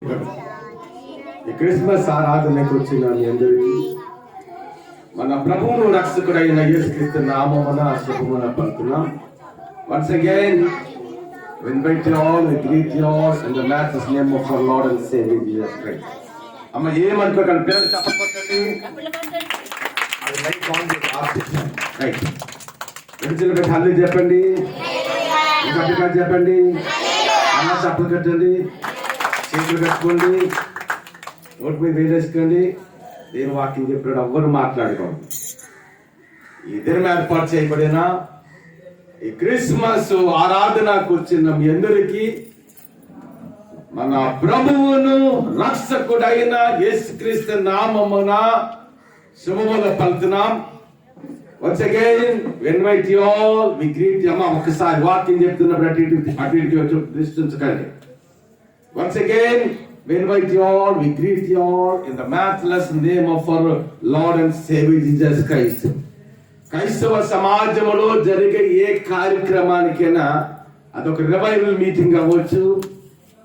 ఈ క్రిస్మస్ ఆరాధనకు వచ్చిన మీ అందరికీ మన ప్రభువును రక్షకుడైన యేసుక్రీస్తు నామమున శుభమున పలుకుతున్నాం. Once again, we invite you all, we greet you all in the matchless name of our Lord and Savior Jesus Christ. అమ్మ ఏమనుకోకండి, పిల్లలు చెప్పకొట్టండి. అది like on the artist right. విడుదల పెట్టి హల్లి చెప్పండి, గట్టిగా చెప్పండి, అన్న చప్పలు కట్టండి, చేతులు కట్టుకోండి, నోటి మీద వేసేసుకోండి. దేవుని వాక్యం చెప్పినప్పుడు ఎవ్వరు మాట్లాడుకోండి. ఇద్దరు ఏర్పాటు చేయబడిన ఈ క్రిస్మస్ ఆరాధనకు వచ్చిన మీ అందరికీ మన ప్రభువును రక్షకుడైన యేసుక్రీస్తు నామమున శుభములు పలుకుతున్నాం. Once again, we invite you all, we greet you. అమ్మ ఒకసారి వాక్యం చెప్తున్నప్పుడు అటు ఇటు దృష్టించకండి. Once again, we invite you all, we greet you all in the matchless name of our Lord and Savior Jesus Christ. క్రైస్తవ సమాజంలో జరిగే ఏ కార్యక్రమానికైనా అదొక రివైవల్ మీటింగ్ అవ్వచ్చు,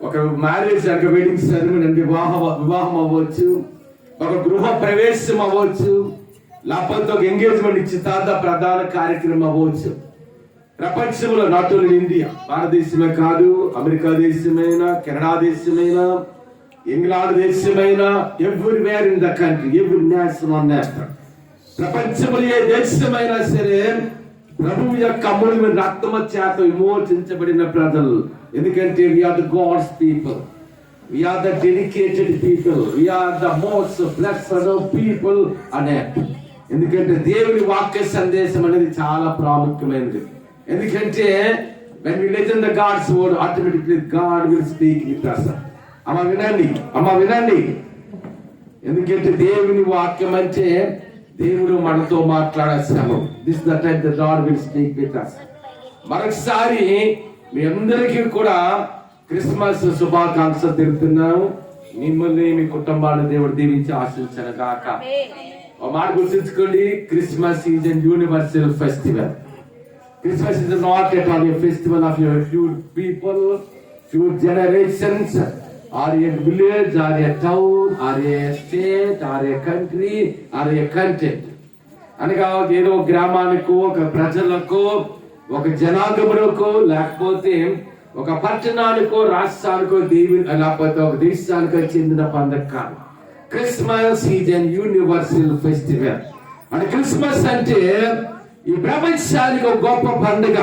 ఒక మ్యారేజ్ అంటే వెడ్డింగ్ సెరమనీ అంటే వివాహం అవ్వచ్చు, ఒక గృహ ప్రవేశం అవ్వచ్చు, లేకపోతే ఒక ఎంగేజ్మెంట్ నిశ్చితార్థ ప్రధాన కార్యక్రమం అవ్వచ్చు. ప్రపంచంలో నాట్ ఓన్లీ ఇండియా, భారతదేశమే కాదు, అమెరికా దేశమైనా, కెనడా దేశమైనా, ఇంగ్లాండ్ దేశమైనా, everywhere in the country, every nation on national, ప్రపంచంలో ఏ దేశమైనా సరే ప్రభువు యొక్క అమూల్యమైన రక్తము చేత విమోచించబడిన ప్రజలు. ఎందుకంటే we are the God's people, we are the dedicated people, we are the most blessed people అనే. ఎందుకంటే దేవుని వాక్య సందేశం అనేది చాలా ప్రాముఖ్యమైనది. ఎందుకంటే when we listen the God's word, automatically God will speak with us. అమ్మ వినండి. ఎందుకంటే దేవుని వాక్యం అంటే దేవుడు మనతో మాట్లాడేస్తాము. This the time the lord will speak with us. మరొకసారి మీ అందరికీ కూడా క్రిస్మస్ శుభాకాంక్షలు తెలుపుతున్నాను. మిమ్మల్ని మీ కుటుంబాన్ని దేవుడు దీవించి ఆశీర్వదించును గాక. ఒక మాట గుర్తుంచుకోండి, Christmas is an universal festival. Christmas is not at all a festival of your few people, few generations, or a village, or a town, or a state, or a country, or a content. అనగా ఏదో గ్రామానికో, ఒక ప్రజలకో, ఒక జనాంగమునకో, లేకపోతే ఒక పట్టణానికో, రాష్ట్రానికో, లేకపోతే ఒక దేశానికో చెందిన పండుగ కాదు. Christmas is an universal festival. అంటే క్రిస్మస్ అంటే ఈ ప్రపంచానికి ఒక గొప్ప పండుగ.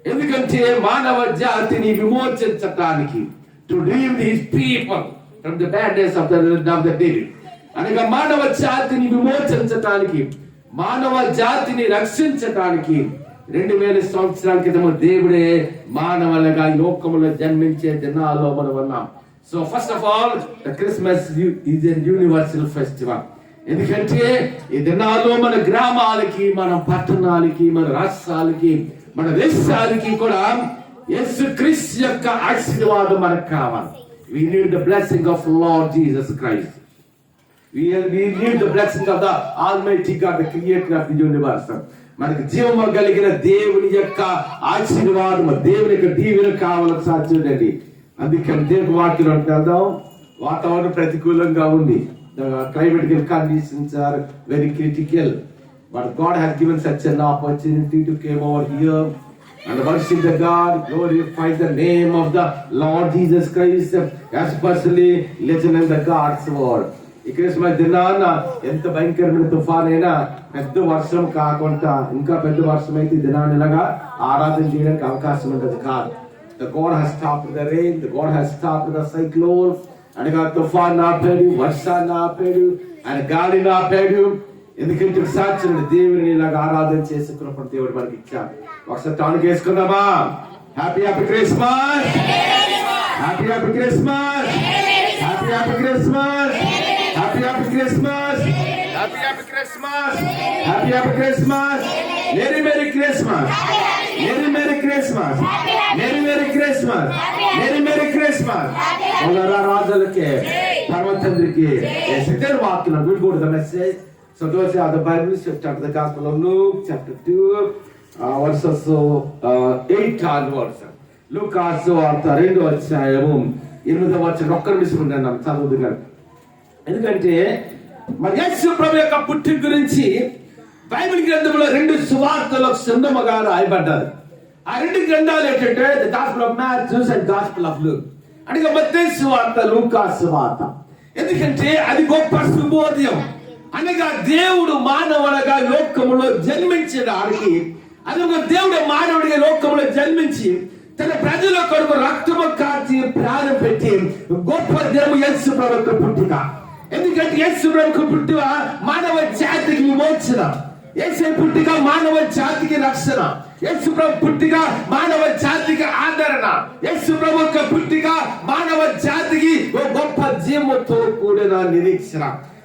ఎందుకంటే మానవ జాతిని విమోచించటానికి, to relieve his people from the badness of the devil. అనగా మానవ జాతిని విమోచించటానికి, మానవ జాతిని రక్షించటానికి 2000 సంవత్సరాల క్రితం దేవుడే మానవులుగా లోకములో జన్మించే దినాల్లో మనం ఉన్నాం. So first of all the Christmas is an universal festival. ఎందుకంటే ఈ దినాల్లో మన గ్రామాలకి, మన పట్టణాలకి, మన రాష్ట్రాలకి, మన దేశాలకి కూడా యేసుక్రీస్తు యొక్క ఆశీర్వాదం మనకు కావాలి. We need the blessing of Lord Jesus Christ. We need the blessing of the Almighty God, the creator of the universe. మనకి జీవము కలిగిన దేవుని యొక్క ఆశీర్వాదం, దేవుని యొక్క దీవెన కావాలని సాధ్యుడండి. అందుకని దేవుని వాక్యం వెళ్దాం. వాతావరణం ప్రతికూలంగా ఉంది. The climatical conditions are very critical, but God has given such an opportunity to come over here and worship the God, glorify the name of the Lord Jesus Christ, especially listen in the God's word. ఈ Christmas దినాన ఎంత భయంకరమైన తుఫాన్ అయినా, పెద్ద వర్షం కాకుండా ఇంకా పెద్ద వర్షం అయితే దినాన్ని ఇలాగా ఆరాధన చేయడానికి అవకాశం ఉంటుంది కాదు. The God has stopped the rain, the God has stopped the cyclone. అనగా తుఫాన్ ఆపాడు, వర్షాన్ని ఆపాడు, ఆయన గాలిని ఆపాడు. ఎందుకంటే సాక్షి దేవుని ఇలాగా ఆరాధన చేసుకున్నప్పుడు దేవుడు మనకి ఇచ్చాడు. ఒకసారి తాను వేసుకుందామా? Happy happy Christmas, happy happy Christmas, happy happy Christmas, happy happy Christmas, happy happy Christmas, happy happy Christmas, merry merry Christmas, merry merry Christmas, merry merry Christmas, merry merry Christmas. రాజులకి, పర్వతండ్రికి సెకండ్ వాక్యం. We'll go to the message. So those are the Bibles. Chapter the Gospel of Luke, chapter 2, verses 8 onwards. Luke also 2 అధ్యాయము 8వ వచనం ఒక్క నిమిషం ఉండండి చదువుదు గారు. ఎందుకంటే మరి యేసు ప్రభు యొక్క పుట్టిన గురించి బైబిల్ గ్రంథంలో 2 సువార్తలు సందముగా రాయబడ్డారు. ఆ 2 గ్రంథాలు ఏంటంటే the gospel of Matthew and gospel of Luke. అంటే మత్తయి సువార్త, లూకా సువార్త. ఎందుకంటే అది గొప్ప శుభోదయం. అనగా దేవుడు మానవుడిగా లోకములో జన్మించడానికి, అదొక దేవుడు మానవుడిగా లోకంలో జన్మించి తన ప్రజల కొరకు రక్తము కార్చి ప్రాణం పెట్టి గొప్ప దినము యేసు ప్రభువుకు పుట్టుక. ఎందుకంటే యేసు ప్రభువుకు పుట్టుక మానవ జాతికి విమోచన, యేసు పుట్టుక మానవ జాతికి రక్షణ, యేసు ప్రభు పుట్టుక మానవ జాతికి ఆదరణ, యేసు ప్రభు యొక్క పుట్టుక మానవ జాతికి గొప్ప జీవముతో కూడిన నిరీక్షణ.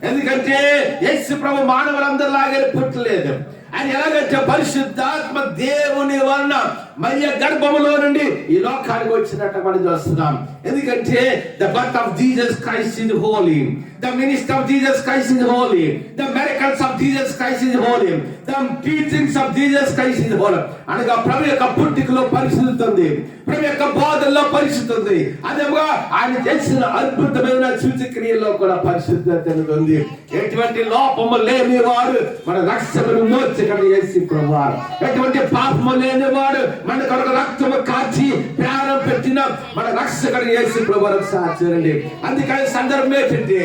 ఎందుకంటే యేసు ప్రభు మానవులందరిలాగే పుట్టలేదు. ఆయన ఎలాగంటే పరిశుద్ధాత్మ దేవుని వలన మరియ గర్భములో నుండి ఈ లోకానికి వచ్చినట్టు మనం చూస్తున్నాం. ఎందుకంటే the birth of Jesus Christ is holy, the ministry of Jesus Christ is holy, the miracles of Jesus Christ is holy, the teachings of Jesus Christ is holy. అనగా ప్రభు యొక్క పుట్టుకలో పరిశుద్ధత ఉంది, ప్రభు యొక్క బోధనలో పరిశుద్ధత ఉంది, అదేవిధంగా ఆయన చేసిన అద్భుతమైన సూచక్రియల్లో కూడా పరిశుద్ధత ఉంది. ఎటువంటి లోపము లేని వాడు మన రక్షకుడు మోక్షకుడు యేసు ప్రభువారు. ఎటువంటి పాపము లేని వాడు మన కొరకు రక్తము కాచి ప్రాణం పెట్టిన మన రక్షకుడు యేసు ప్రభువారు సాక్షి. అందుకని సందర్భం ఏంటంటే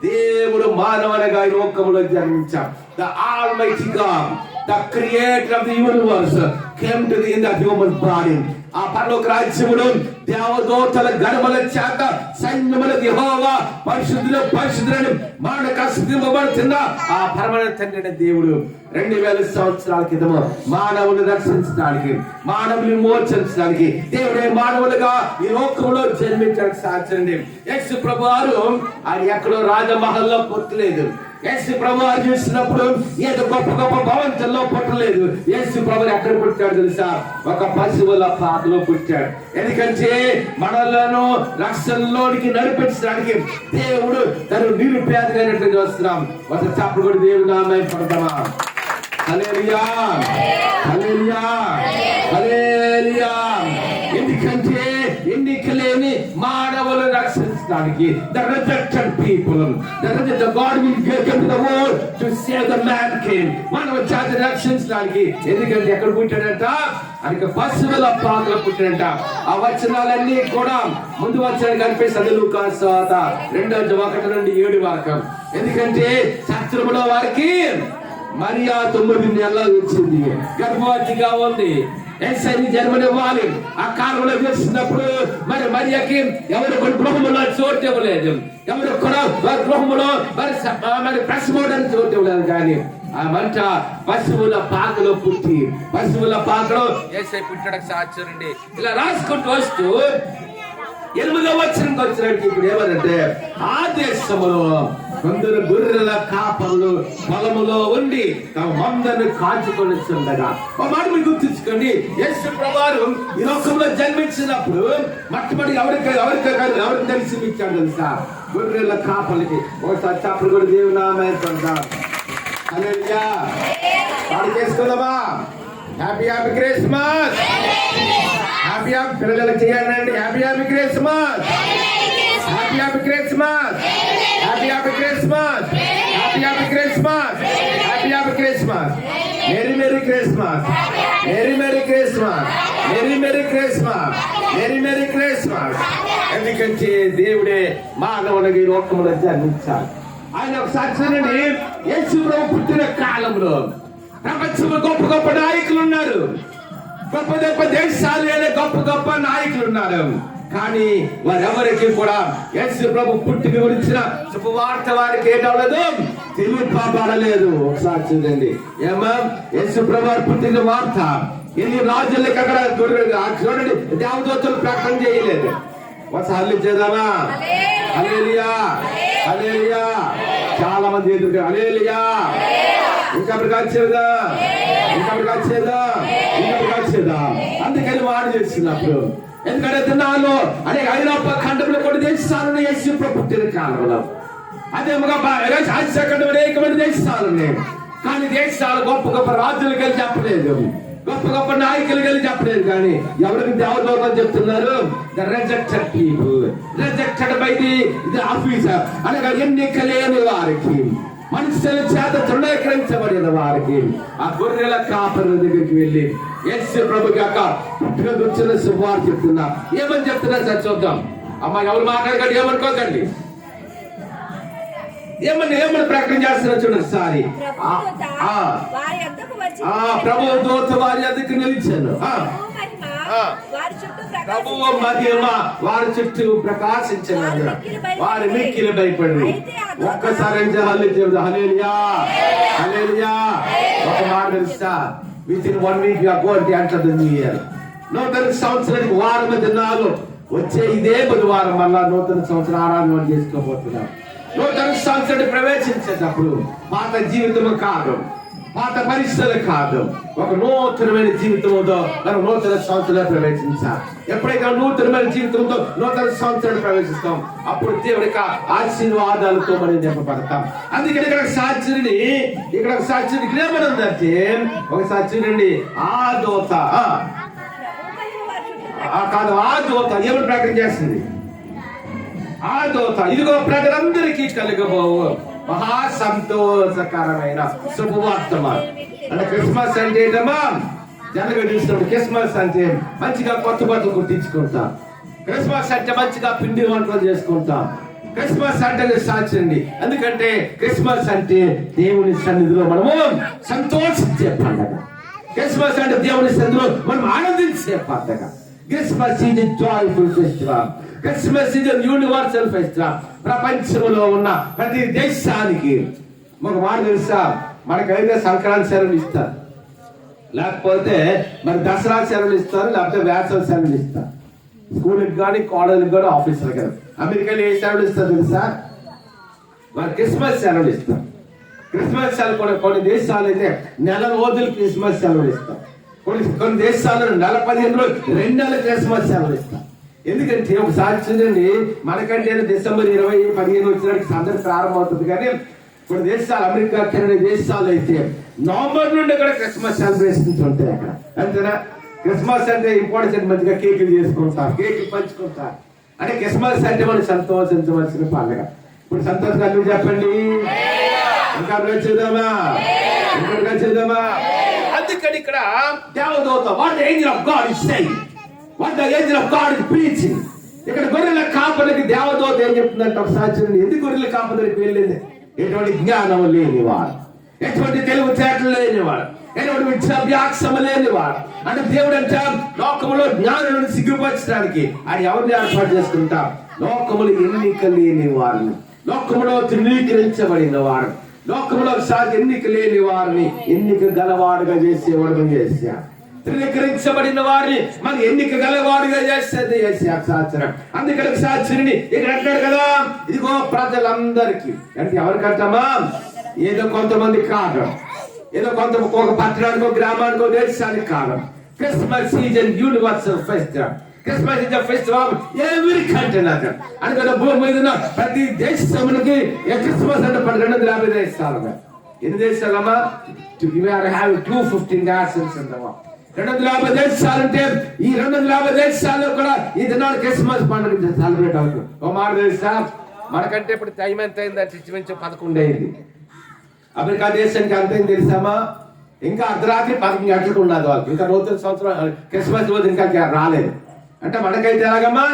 దేవుడు మానవునిగా ఈ లోకములో జన్మించాడు. The Almighty God, the creator of the universe, came to the in the human body. ఆ పరలోక రాజ్యములో దేవదూతల గణముల చేత సైన్యములకు యెహోవా పరిశుద్ధులు పరిశుద్ధులని మానక స్తుతింపబడుతున్న ఆ పరమ తండ్రి దేవుడు 2000 సంవత్సరాల క్రితం మానవుని రక్షించడానికి, మానవుని మోచరించడానికి దేవుడే మానవులుగా ఈ లోకంలో జన్మించడానికి సాధ్యండి. యేసు ప్రభువారు ఆయన ఎక్కడో రాజమహల్లో పుట్టలేదు. యేసు ప్రభువారు చూసినప్పుడు ఏదో గొప్ప గొప్ప భవంతుల్లో పుట్టలేదు. యేసు ప్రభు ఎక్కడ పుట్టాడు తెలుసా? ఒక పశువుల పాకలో పుట్టాడు. ఎందుకంటే మనలను రక్షణలోనికి నడిపించడానికి దేవుడు తను నిరుపేదగా చూస్తున్నాం. ఒక చప్పుడు కూడా దేవుని నామమున పడతామా? హల్లెలూయా, హల్లెలూయా, హల్లెలూయా. ఎందుకంటే ఎన్నిక లేని మానవులను రక్షించడానికి the rejected people, the God will come to the world to save the mankind. మానవ జాతిని రక్షించడానికి. ఎందుకంటే ఎక్కడ పుట్టాడంట? ఆయనకి పశువుల పాకలో పుట్టాడంట. ఆ వచనాలన్నీ కూడా ముందు వచనాలు కనిపిస్తుంది లూకా సువార్త 2:1-7 వరకు. ఎందుకంటే శాస్త్రములో వారికి మరియా 9 నెలలు వచ్చింది, గర్భవతిగా ఉంది, యేసుని జన్మనివ్వాలి. ఆ కాలంలో వేసినప్పుడు మరి మరియకి ఎవరు గృహములో చోటు ఇవ్వలేదు, ఎవరు కూడా గృహములో మరి ప్రసవడానికి చోటు ఇవ్వలేదు. కానీ ఆ మంట పశువుల పాకలో పుట్టి, పశువుల పాకలో యేసు పుట్టడానికి సాధ్యండి. ఇలా రాసుకుంటూ వస్తూ 8వ వచనంకి వచ్చినట్టు ఇప్పుడు ఏమనంటే ఆ దేశములో కొందరు గొర్రెల కాపరులు పొలములో ఉండి తమ మందను కాచుకొని ఉండగా. ఒక మాట మీరు గుర్తుంచుకోండి, యేసు ప్రభువారు ఈ లోకంలో జన్మించినప్పుడు మొట్టమొదటి ఎవరికి దర్శనమిచ్చాడు తెలుసా? గొర్రెల కాపర్లకి. ఒకసారి చాపలు కూడా దేవుని నామమున పడతాం. హల్లెలూయా. పాడు చేసుకుందామా? Happy happy Christmas. Happy happy పిల్లలకు చేయాలండి. Happy happy Christmas, happy happy Christmas, happy happy Christmas, happy happy Christmas, happy happy Christmas, merry merry Christmas, merry merry Christmas, merry merry Christmas, merry merry Christmas. ఎందుకంటే దేవుడే మానవునికి లోకములో జన్మించాడు. ఆయన ఒకసారి చూడండి, యేసు ప్రభు పుట్టిన కాలంలో ప్రపంచంలో గొప్ప గొప్ప నాయకులు ఉన్నారు, గొప్ప గొప్ప దేశాలు గొప్ప గొప్ప నాయకులు ఉన్నారు. కానీ వారెవరికి కూడా యేసు ప్రభు పుట్టిన గురించిన శుభవార్త వారికి ఏటవలేదు, తెలియపబడలేదు. ఒకసారి చూడండి, ఏమా యేసు ప్రభు పుట్టిన వార్త ఎన్ని రాజులకి అక్కడ చూడండి దేవదూతలు ప్రకటన చేయలేదు. ఒకసారి చేద్దామా? హల్లెలూయా, హల్లెలూయా. చాలా మంది ఎదురు హల్లెలూయా. ఇంకా ప్రకాశేదా, ఇంకా ప్రకాశేదా, ఇంకా ప్రకాశేదా. అందుకని వాడు చేస్తున్నప్పుడు ఎందుకంటే దినాల్లో అనేక ఐరోపా ఖండంలో కొన్ని దేశాలను యేసు ప్రభు పుట్టిన కాలంలో అదే ఆసియా ఖండం అనేక మంది దేశాలు ఉన్నాయి. కానీ దేశాలు గొప్ప గొప్ప రాజులు కలిసి చెప్పలేదు. గొప్ప గొప్ప నాయకులు కలిసి చెప్పలేదు కానీ ఎవరికి దేవదూతలు చెప్తున్నారు? The rejected people, rejected by the officer, అనగా ఎన్నిక లేని వారికి, మనుషుల చేత తృణీకరించబడిన వారికి, ఆ గొర్రెల కాపరుల దగ్గరికి వెళ్ళి యేసు ప్రభు యొక్క పుట్టిన శుభవార్త చెప్తున్నా. ఏమని చెప్తున్నా సార్ చూద్దాం. అమ్మ ఎవరు మాట్లాడకండి, ఏమనుకోకండి. ఏమని ప్రకటన చేస్తున్నా చూడండి. సారి ప్రభు దూత వారి ఎద్దకు నిలిచాను. ప్రభువు మహిమ వారి చుట్టూ ప్రకాశించాను. వారి మిక్కిలి భయపడి ఒక్కసారి హల్లెలూయా హల్లెలూయా. ఒక మాట తెలుసా, విత్ ఇన్ 1 వీక్ నూతన సంవత్సరానికి వారం దినాలు వచ్చే ఇదే బుధవారం మళ్ళా నూతన సంవత్సరం ఆరాధన చేసుకోబోతున్నాం. నూతన సంవత్సరాన్ని ప్రవేశించేటప్పుడు పాత జీవితము కాదు, పాత పరిస్థితులు కాదు, ఒక నూతనమైన జీవితంతో మనం నూతన సంవత్సరాలు ప్రవేశించాలి. ఎప్పుడైతే నూతనమైన జీవితంతో నూతన సంవత్సరాలు ప్రవేశిస్తాం అప్పుడు దేవుడి యొక్క ఆశీర్వాదాలతో మనం నింపబడతాం. అందుకని ఇక్కడ సాక్షిని ఏమనుందంటే, ఒక సాక్షిని ఆ దూత ఏమని ప్రకటన చేస్తుంది? ఆ దూత ఇదిగో ప్రజలందరికీ కలుగబోవు మహా సంతోషకరమైన శుభవార్తమాన్. అంటే క్రిస్మస్ అంటే ఏంటమ్మా? జనగా చూసినప్పుడు క్రిస్మస్ అంటే మంచిగా కొత్త బట్టలు కుట్టించుకుంటాం, క్రిస్మస్ అంటే మంచిగా పిండి వంటలు చేసుకుంటాం, క్రిస్మస్ అంటే సాక్షండి. ఎందుకంటే క్రిస్మస్ అంటే దేవుని సన్నిధిలో మనము సంతోషించే పండగ. క్రిస్మస్ అంటే దేవుని సన్నిధిలో మనం ఆనందించే పండగ. Christmas is a joyful festival. Christmas is a universal festival. ప్రపంచంలో ఉన్న ప్రతి దేశానికి ఒక మాట తెలుసా, మనకైతే సంక్రాంతి సెలవులు ఇస్తారు, లేకపోతే మరి దసరా సెలవులు ఇస్తారు, లేకపోతే వేసవి సెలవులు ఇస్తారు. స్కూల్కి కానీ కాలేజీకి కానీ ఆఫీసులకు కానీ. అమెరికాలో ఏ సెలవులు ఇస్తారు తెలుసా? మరి క్రిస్మస్ సెలవులు ఇస్తారు. క్రిస్మస్ సెలవు కూడా కొన్ని దేశాలు అయితే నెల రోజులు క్రిస్మస్ సెలవులు ఇస్తారు. కొన్ని దేశాల్లో నెల 15 రోజులు 2 నెలల క్రిస్మస్ సెలవులు ఇస్తారు. ఎందుకంటే ఒకసారి చూడండి, మనకంటే డిసెంబర్ 20, 15 వచ్చినట్టు సందడి ప్రారంభమవుతుంది. కానీ కొన్ని దేశాలు, అమెరికా, కెనడా దేశాలు అయితే నవంబర్ నుండి కూడా క్రిస్మస్ సెలబ్రేషన్స్ ఉంటాయి అక్కడ. అంతేనా? క్రిస్మస్ అంటే ఇంపార్టెంట్, మంచిగా కేకులు చేసుకుంటారు, కేకులు పంచుకుంటారు. అంటే క్రిస్మస్ అంటే మనం సంతోషించవలసిన పండుగ. ఇప్పుడు సంతోషంగా చెప్పండి, ఇంకా చూద్దామా? అందుకని ఇక్కడ దేవదూత what the Angel of God is saying, what the Angel of God is preaching. ఇక్కడ గొర్రెల కాపరికి దేవదూత ఏం చెప్తుందంటే, ఒకసారి చూడండి. ఎందుకు గొర్రెల కాపరికి వెళ్ళింది? ఎటువంటి జ్ఞానం లేనివాడు, ఎటువంటి తెలివితేటలు లేనివాడు, ఎటువంటి విద్యాభ్యాసం లేనివాడు. అంటే దేవుడు అంటే లోకములో జ్ఞానులను సిగ్గుపరచడానికి ఆయన ఎవరిని ఏర్పాటు చేసుకుంటాం? లోకములు ఎన్నిక లేని వారిని, లోకములో తృణీకరించబడిన వారు, లోకంలో ఒకసారి ఎన్నిక లేని వారిని ఎన్నిక గలవాడుగా చేసేవాడు చేశా. తృణీకరించబడిన వారిని మన ఎన్నిక గలవాడుగా చేసేది శాస్త్రం. అందుకని సాక్షిని ఇక్కడ అంటాడు కదా, ఇదిగో ప్రజలందరికీ. అంటే ఎవరికంటామా? ఏదో కొంతమంది కాదు, ఏదో ఒక పట్టణానికో గ్రామానికో దేశానికి కాదు. Christmas season universal festival. Christmas is the festival of every country. అందుకని భూమి మీద ఉన్న ప్రతి దేశానికి క్రిస్మస్ అంటే 250 దేశాలు. ఎన్ని దేశాలమ్మా? 215 నేషన్స్ అంటావా? 250 దేశాలంటే ఈ 250 దేశాల్లో కూడా ఈ దినాలు క్రిస్మస్ పండుగ సెలబ్రేట్ అవుతుంది. ఓ మాట తెలుసా, మనకంటే ఇప్పుడు టైం ఎంత అయిందంటే ఇంచుమించు 11 అయింది. అమెరికా దేశానికి అంత అయింది తెలుసామా? ఇంకా అర్ధరాత్రి 11 గంటలకు ఉన్నది వాళ్ళకి. ఇంకా నూతన సంవత్సరం క్రిస్మస్ రోజు ఇంకా రాలేదు. అంటే మనకైతే ఎలాగమ్మా?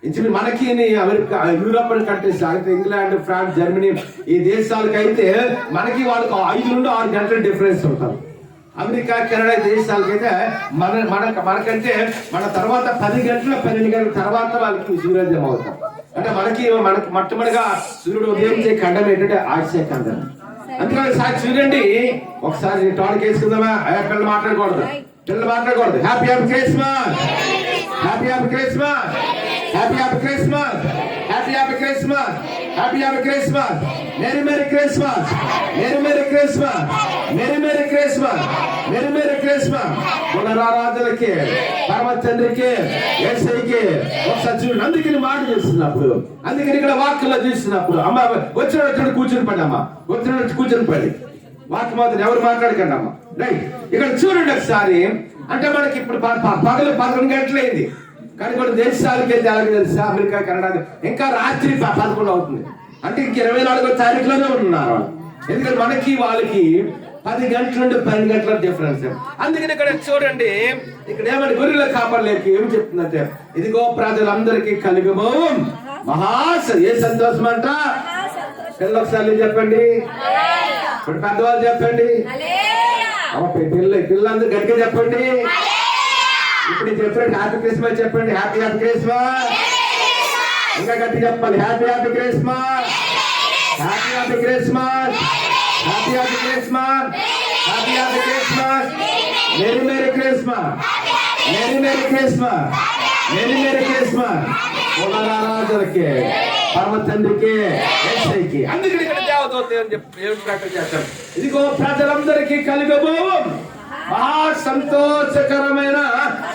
ఇంచుమించు మనకి అమెరికా, యూరోపియన్ కంట్రీస్ అయితే ఇంగ్లాండ్, ఫ్రాన్స్, జర్మనీ ఈ దేశాలకైతే మనకి వాళ్ళకి 5 నుండి 6 గంటల డిఫరెన్స్ ఉంటుంది. అమెరికా, కెనడా దేశాలకైతే మనకంటే మన తర్వాత 10 గంటల 12 గంటల తర్వాత వాళ్ళకి సూర్యోదయం అవుతాం. అంటే మనకి మొట్టమొదటిగా సూర్యుడు ఉదయించే ఖండం ఏంటంటే ఆసియా ఖండం. అందుకని సాక్షి చూడండి, ఒకసారి టానిక్ వేసుకుందామా? పిల్లలు మాట్లాడకూడదు. Happy Christmas, happy Christmas, happy Christmas, happy Christmas, happy Christmas, merry Christmas, merry Christmas, merry Christmas, merry Christmas. పునరారాధనకి, పరమ తండ్రికి, యేసయ్యకి ఒకసారి చూడండి. అందుకని మాట చూస్తున్నప్పుడు, అందుకని ఇక్కడ వాక్యంలో చూస్తున్నప్పుడు అమ్మ వచ్చిన కూర్చొని పడి, అమ్మ వచ్చిన కూర్చొని పడి వాక్య మాత్రం ఎవరు మాట్లాడకండి అమ్మ. రైట్, ఇక్కడ చూడండి ఒకసారి. అంటే మనకి ఇప్పుడు పగలు 11 గంటలైంది, కానీ కొన్ని దేశాలకు వెళ్తే అలాగే తెలుసా, అమెరికా, కెనడా ఇంకా రాత్రి 11 అవుతుంది. అంటే ఇంక 24వ తారీఖులోనే ఉన్నారు. ఎందుకంటే మనకి వాళ్ళకి 10 గంటల నుండి 12 గంటల డిఫరెన్స్. అందుకని ఇక్కడ చూడండి, ఇక్కడ ఏమంటే గొర్రెల కాపర్లేకి ఏం చెప్తుందంటే, ఇదిగో ప్రజలందరికీ కలుగబోవు ఏ సంతోషం అంట. పిల్లలు ఒకసారి చెప్పండి, ఇప్పుడు పెద్దవాళ్ళు చెప్పండి, పిల్లలందరూ గట్టిగా చెప్పండి. ఇప్పుడు చెప్పండి, హ్యాపీ క్రిస్మస్ చెప్పండి, హ్యాపీ క్రిస్మస్. ఇంకా గట్టి చెప్పాలి, happy Christmas, happy Christmas, happy Christmas, happy Christmas, Mary Christmas, Mary Christmas, merry Christmas. పరమ తండ్రికి, అందుకని ఇక్కడ దేవదూత అని చెప్పి చేస్తాం. ఇదిగో ప్రజలందరికీ కలుగబోవు మహా సంతోషకరమైన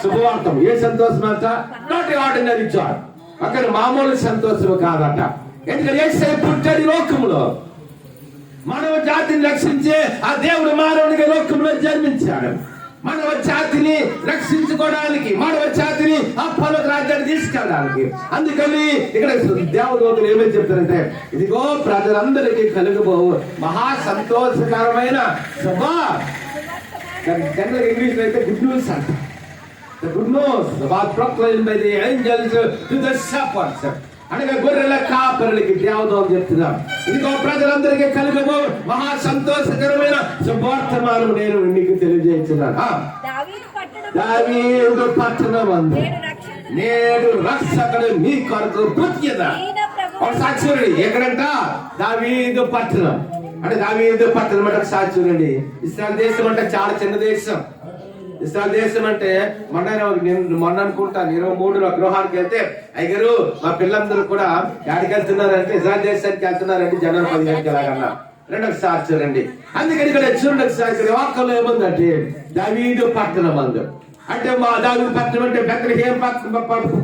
శుభవార్తం. ఏ సంతోషం అంట? Not ordinary Joy. అక్కడ మామూలు సంతోషం కాదట. ఎందుకంటే యేసు పుట్టాడు లోకములో, మానవ జాతిని రక్షించే ఆ దేవుడు మానవుడిగా లోకంలో జన్మించాడు. మానవ జాతిని రక్షించుకోవడానికి, మానవ జాతిని ఆ పర్వత రాజ్యాన్ని తీసుకెళ్ళడానికి. అందుకని ఇక్కడ దేవదూతలు ఏమని చెప్తారంటే, ఇదిగో ప్రజలందరికీ కలుగబోవు మహా సంతోషకరమైన శుభ. జనరల్ ఇంగ్లీష్ లో అయితే గుడ్ న్యూస్ అంట. The good news was proclaimed by the angels to the shepherds. అనగా గొర్రెల కాపరులకి దేవదూత చెప్తున్నారు, ఇదిగో ప్రజలందరికీ కలుగబో మహా సంతోషకరమైన శుభవర్తమానం నేను నీకు తెలియజేస్తున్నాను. దావీదు పట్టణమందు నేడు రక్షకుడు మీ కొరకు పుట్టిన. సాక్షి ఎక్కడంట? దావీదు పట్టణం. అంటే దావీదు పట్టణం అంటే సాక్షి చూడండి. ఇస్రాయల్ దేశం అంటే చాలా చిన్న దేశం. ఇస్రాయల్ దేశం అంటే మొన్న అనుకుంటాను 23లో గృహానికి వెళ్తే, అయ్యారు మా పిల్లలందరూ కూడా ఎక్కడికి వెళ్తున్నారంటే ఇజ్రాయల్ దేశానికి వెళ్తున్నారంటే జనవరి 15కి ఎలాగన్నా. రెండొక సార్ చూడండి. అందుకని ఇక్కడ చూడండి ఒకసారి వాక్యంలో ఏముందంటే దావీదు పట్టణం అందు. అంటే మా దావీదు పట్టణం అంటే బెత్లెహేము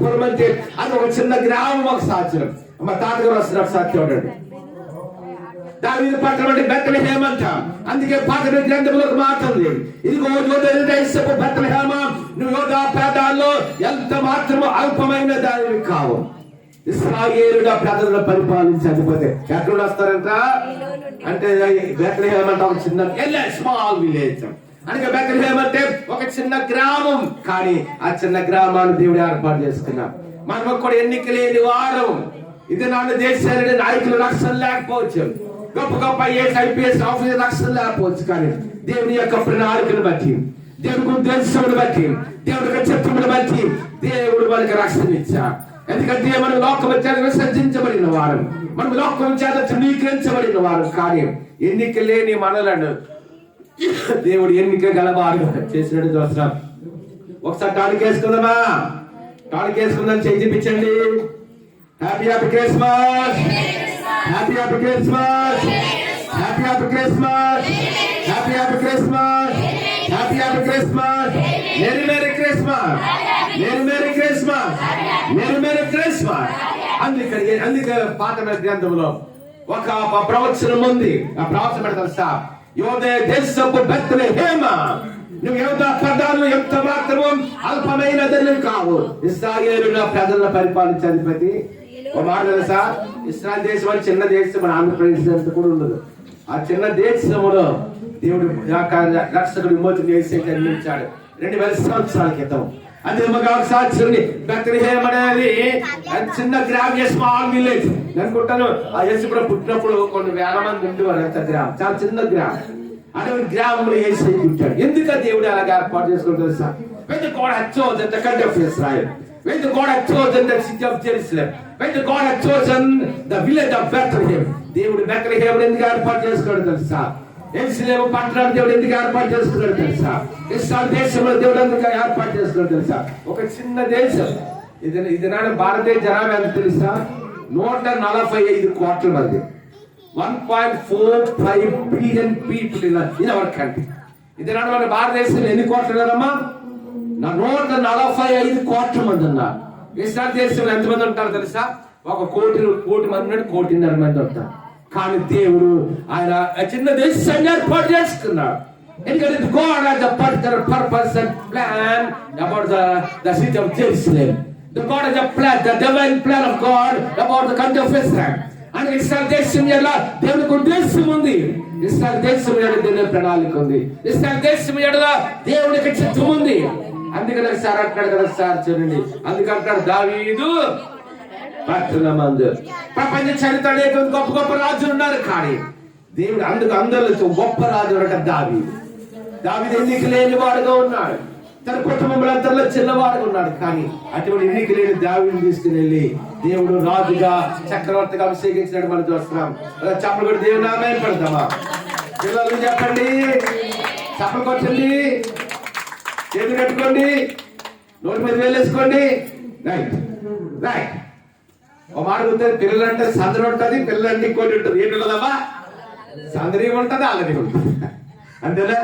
పురం అంటే అది ఒక చిన్న గ్రామం. ఒక సాక్ష్యం మా తాతగారు వస్తున్న ఒకసారి చూడండి. దావీదు పట్టణం అంటే బెత్లెహేము అంట. అందుకే పాత గ్రంథంలోకి మారుతుంది, ఇదిగో యోధేపు బెత్లెహేమ, నువ్వు యోధా పేదాల్లో ఎంత మాత్రము అల్పమైన దానివి కావు. ఇశ్రాయేలుగా ప్రజలను పరిపాలించే అధిపతి ఎక్కడ వస్తారంట అంటే బెత్లెహేము అంటే ఒక చిన్న స్మాల్ విలేజ్. అందుకే బెత్లెహేము అంటే ఒక చిన్న గ్రామం. కానీ ఆ చిన్న గ్రామాన్ని దేవుడు ఏర్పాటు చేసుకున్నాం. మనం కూడా ఎన్నిక లేని వారం. ఇది నాన్న దేశాలని నాయకులు రక్షణ లేకపోవచ్చు, గొప్ప గొప్ప ఐపీఎస్ ఆఫీసర్ రక్షణ లేకపోవచ్చు, కానీ దేవుని యొక్క ప్రణాళికను బట్టి, దేవుని ఉద్దేశమును బట్టి, దేవుని యొక్క చిత్తమును బట్టి దేవుడు మనకి రక్షణ ఇచ్చాడు. ఎందుకంటే మనం లోకం చేత విసర్జించబడిన వారు, మనం లోకం చేత ధృవీకరించబడిన వారు. కానీ ఎన్నిక లేని మనలను దేవుడు ఎన్నిక గలవారు చేసినట్టు చూస్తున్నాం. ఒకసారి టాడికేసుకుందామా? టాడికేసుకుందాం, చేయి చూపించండి. Happy Christmas, happy Christmas, happy Christmas, happy Christmas, happy Christmas, Mary Christmas, Mary Christmas, merry Christmas. అందుకే పాత గ్రంథంలో ఒక ప్రవచనం ఉంది. ఆ ప్రవచనం పెడతారు సార్, యోధే దేశపు బెత్లెహేమ, నువ్వు యోధా పదాలు ఎంత మాత్రము అల్పమైనదని కావు. ఇశ్రాయేలుగా ప్రజలను పరిపాలించే అధిపతి. ఒక మాట తెలుసా, ఇశ్రాయేల్ దేశం అని చిన్న దేశం, మన ఆంధ్రప్రదేశ్ అంత కూడా ఉండదు. ఆ చిన్న దేశంలో దేవుడు రక్షకుడు విమోచన చేసి జన్మించాడు 2000 సంవత్సరాల క్రితం. అదే సాక్షుని బెత్లెహేము అనేది చిన్న గ్రామం, స్మాల్ విలేజ్ అనుకుంటాను. ఆ యేసు కూడా పుట్టినప్పుడు కొన్ని వేల మంది ఉండేవారు. ఎంత గ్రామం, చాలా చిన్న గ్రామం. అటువంటి గ్రామంలో యేసు పుట్టాడు. ఎందుకు దేవుడు అలాగే ఏర్పాటు చేసుకుంటారు తెలుసా? When the God had chosen the country of Israel, when the God had chosen the city of Jerusalem, when the God had chosen the village of Bethlehem, దేవుడు బెత్లెహేమును ఎందుకు ఏర్పాటు చేసుకున్నాడు తెలుసా? యెరూషలేము పట్టణాన్ని దేవుడు ఎందుకు ఏర్పాటు చేసుకున్నాడు తెలుసా? ఇశ్రాయేల్ దేశంలో దేవుడు ఎందుకు ఏర్పాటు చేసుకున్నాడు తెలుసా? ఒక చిన్న దేశం. ఇది నాడు భారతీయ జనాభా ఎంత తెలుసా? 145 కోట్ల మంది. 1.45 billion people in our country. ఇది నాడు మన భారతదేశంలో ఎన్ని కోట్లు ఉన్నారమ్మా? 145 కోట్ల మంది ఉన్నారు. ఇశ్రాయేల్ దేశంలో ఎంతమంది ఉంటారు తెలుసా? 1 కోటి మంది ఉన్నాడు, 1.5 కోటి మంది ఉంటారు. కానీ దేవుడు ఆయన చిన్న దేశాన్ని ఏర్పాటు చేసుకున్నాడు. ఎందుకంటే God has a particular purpose and plan about the city of Jerusalem. The God has a plan, the divine plan of God about the country of Israel. And Israel దేశం ఎలా దేవునికి ఉద్దేశం ఉంది. ఇస్రాయల్ దేశం ఎలా దేవుని ప్రణాళిక ఉంది. ఇస్రాయల్ దేశం ఎలా దేవునికి చిత్తం ఉంది. అందుకని సార్ అంటాడు కదా సార్ చూడండి. అందుకంటాడు దావీదు పట్టణమందు. ప్రపంచ చరిత్రలో గొప్ప గొప్ప రాజులు ఉన్నారు, కానీ దేవుడు అందరిలో గొప్ప రాజు అంటే దావీదు. దావీదు ఎన్నిక లేని వాడుగా ఉన్నాడు, తన కుటుంబంలో అందరిలో చిన్నవాడుగా ఉన్నాడు, కానీ అటువంటి ఎన్నిక లేని దావీదుని తీసుకుని వెళ్ళి దేవుడు రాజుగా చక్రవర్తిగా అభిషేకించినట్టు మనం చూస్తున్నాం. చప్పలు కూడా దేవుని నామే పడతామా? పిల్లలు చెప్పండి, చప్పలు కొట్టండి, చేతులు కట్టుకోండి, నోటి మీద వేలేసుకోండి. Right right. ఒక మాట ఉంటుంది, పిల్లలు అంటే సందడి ఉంటుంది, పిల్లలంటే ఇంకోటి ఉంటుంది. ఏంటి ఉంటుందమ్మా? సందడి ఉంటుంది, అల్లరి ఉంటుంది, అంతేనా?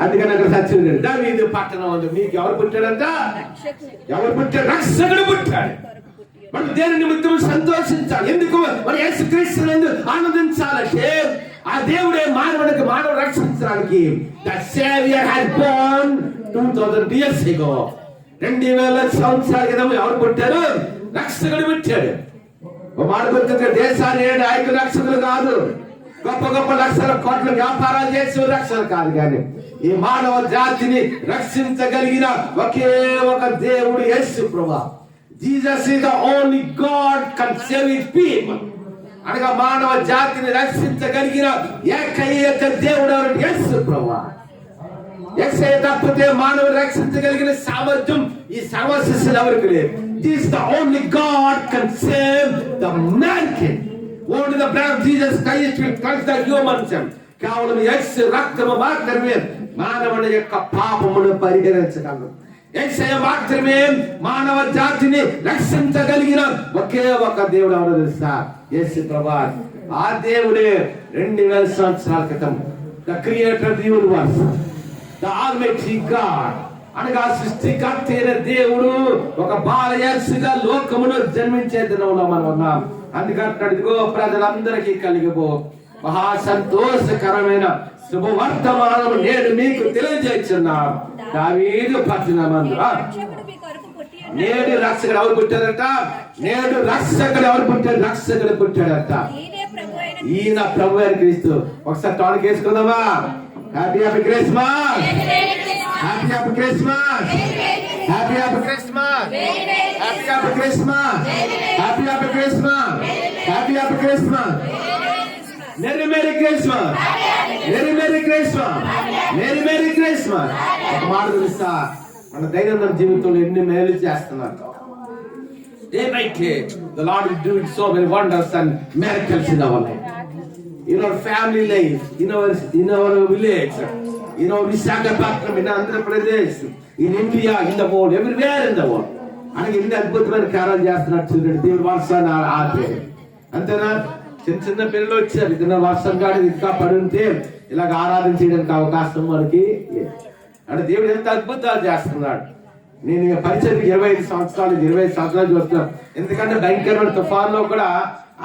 అందుకని అక్కడ సత్యం దావీదు పట్టణం ఉంది. మీకు ఎవరు పుట్టాడంట? ఎవరు పుట్టాడు? రక్షకుడు పుట్టాడు. మనం దేని నిమిత్తం సంతోషించాలి. ఎందుకు? మరి యేసుక్రీస్తునందు ఆనందించాలంటే ఆ దేవుడే మానవ రక్షించడానికి the Savior has born 2000 years ago. 2000 సంవత్సరాల క్రితం ఎవరు పుట్టారు? రక్షకుడు పుట్టాడు. మానవ దేశాన్ని నాయకులు రక్షకులు కాదు, గొప్ప గొప్ప లక్షల కోట్ల వ్యాపారాలు చేసే రక్షణ కాదు, కానీ ఈ మానవ జాతిని రక్షించగలిగిన ఒకే ఒక దేవుడు యేసు ప్రభువా. Jesus is the only God can save his people. అనగా మానవ జాతిని రక్షించగలిగిన ఏకైక దేవుడు యేసు ప్రభువా. యేసే తప్పితే మానవుని రక్షించగలిగిన సామర్థ్యం ఈ సర్వశిష్యులు ఎవరికి లేదు. This is the only God can save the mankind. Only the blood of Jesus Christ will cleanse the human sin. కేవలం యేసు రక్తము మాత్రమే మానవుని యొక్క పాపమును పరిహరించగలదు. యేసే మాత్రమే మానవ జాతిని రక్షించగలిగిన ఒకే ఒక దేవుడు ఎవరో తెలుసా? యేసు ప్రభువా. ఆ దేవుడే 2000 సంవత్సరాల క్రితం the creator of the universe, the almighty God, అనగా సృష్టికర్త అయిన దేవుడు ఒక బాలయేసుగా లోకమును జన్మించే దినంలో మనం ఉన్నాం. అందుకంటాడు, ఇదిగో ప్రజలందరికీ కలిగిపో మహా సంతోషకరమైన శుభవర్తమానం నేడు మీకు తెలియజేస్తున్నాం. దావీదు పట్టణమందు నేడు రక్షకుడు ఎవరు పుట్టారట? నేడు రక్షకుడు ఎవరు పుట్టాడు? రక్షకుడు పుట్టాడట. ఈయన ప్రభు అయిన క్రీస్తు. ఒకసారి టానిక్ వేసుకుందామా? Happy happy Christmas, happy happy Christmas, happy happy Christmas, happy happy Christmas, happy happy Christmas, happy happy Christmas, merry merry Christmas, merry merry Christmas, merry merry Christmas. ఒక మాట తెలుసా? మన దైనందిన జీవితంలో ఎన్ని మేలు చేస్తున్నారు. Day by day, the Lord is doing so many wonders and miracles in our life, in our family life, in our village, in our Visakhapatnam, in Andhra Pradesh, in India, in the world, everywhere in the world. అలాగే ఎన్ని అద్భుతమైన కార్యాలు చేస్తున్నారు చూడండి. దేవుడు వర్షాన్ని ఆపే అంతేనా? చిన్న చిన్న పిల్లలు వచ్చారు, ఇద్దరు వర్షం కాదు ఇంకా పడుంటే ఇలాగ ఆరాధన చేయడానికి అవకాశం మనకి. అంటే దేవుడు ఎంత అద్భుతాలు చేస్తున్నాడు. నేను పరిచయం 25 సంవత్సరాలు చూస్తున్నాను. ఎందుకంటే భయంకరమైన తుఫాన్లో కూడా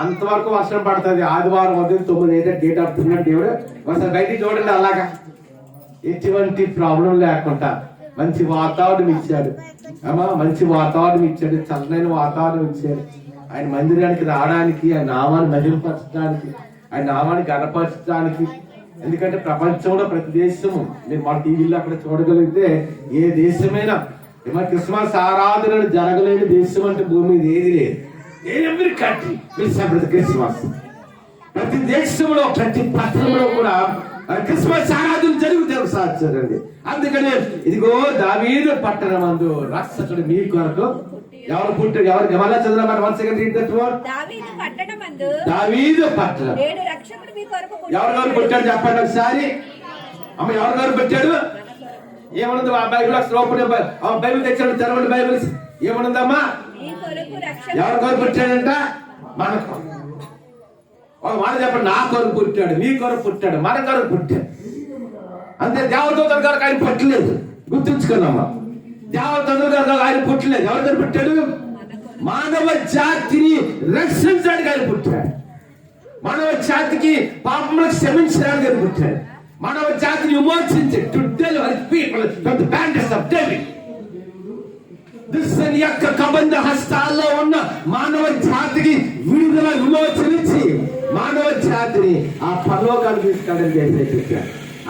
అంతవరకు వర్షం పడుతుంది. ఆదివారం ఉదయం 9 డేట్ ఆఫ్ దేవుడు ఒకసారి బయటికి చూడండి. అలాగా ఎటువంటి ప్రాబ్లం లేకుండా మంచి వాతావరణం ఇచ్చాడు. అమ్మా మంచి వాతావరణం ఇచ్చాడు, చల్లైన వాతావరణం ఇచ్చాడు. ఆయన మందిరానికి రావడానికి, ఆయన నామాన్ని మహిమపరచడానికి, ఆయన నామాన్ని గణపరచడానికి. ఎందుకంటే ప్రపంచంలో ప్రతి దేశము మీరు మన టీవీలో అక్కడ చూడగలిగితే ఏ దేశమైనా క్రిస్మస్ ఆరాధనలు జరగలేని దేశం అంటే భూమి మీద ఏది లేదు. ఎవరి కంట్రీ విల్ సెలబ్రేట్ క్రిస్మస్. ప్రతి దేశంలో ప్రతి పట్టణంలో కూడా క్రిస్మస్ ఆరాధన జరుగుతారు సాధ్యండి. అందుకనే ఇదిగో దావీదు పట్టణమందు రక్షకుడు మీ కొరకు ఎవరు పుట్టాడు? ఎవరు మళ్ళా చదవమాట? 1 second read that word. దావీదు పట్టణం ఎవరు పుట్టాడు చెప్పండి ఒకసారి. అమ్మ ఎవరు పుట్టాడు? ఏమనుంది బైబిల్ లోపల? బైబిల్ తెచ్చాడు, తెరవండి బైబిల్. ఏమనుందమ్మా? ఎవరి కొరకు పుట్టాడంట? మన కొరకు. ఒక మాట చెప్పండి, నా కొరకు పుట్టాడు, మీ కొరకు పుట్టాడు, మన కొరకు పుట్టాడు. అంతే. దేవదూతల కొరకు ఆయన పుట్టలేదు, గుర్తుంచుకున్నామా? దేవదూతల కొరకు ఆయన పుట్టలేదు. ఎవరి కొరకు పుట్టాడు? మానవ జాతిని రక్షించడానికి ఆయన పుట్టాడు. మానవ జాతికి పాపములకు క్షమించడానికి ఆయన పుట్టాడు. మానవ జాతిని విమోచించి to deliver people from the bondage of devil. దుష్టుని యొక్క కబంధ హస్తాల్లో ఉన్న మానవ జాతికి విడుదల విమోచనించి మానవ జాతిని ఆ పరలోకానికి తీసుకెళ్ళడం చేసే.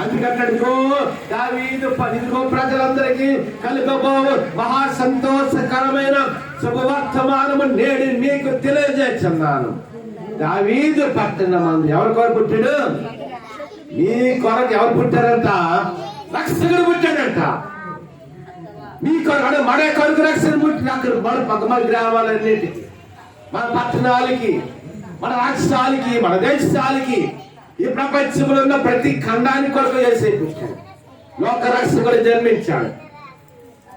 అందుకంటే దావీదు ఇదిగో ప్రజలందరికీ కలుగబో మహా సంతోషకరమైన శుభవర్తమానము నేడు మీకు తెలియజేస్తున్నాను. దావీదు పట్టణమందు ఎవరి కొరకు పుట్టాడు? మీ కొరకు ఎవరు పుట్టారంట? రక్షకుడు పుట్టాడంట. మీ కొరకు మన కొరకు రక్షణ పుట్టిన అక్కడ మన గ్రామాలన్నిటికీ, మన పట్టణాలకి, మన రాష్ట్రాలకి, మన దేశాలకి, ఈ ప్రపంచంలో ఉన్న ప్రతి ఖండానికి కొరకు చేసే పుట్టాడు. లోక రక్షకుడు జన్మించాడు.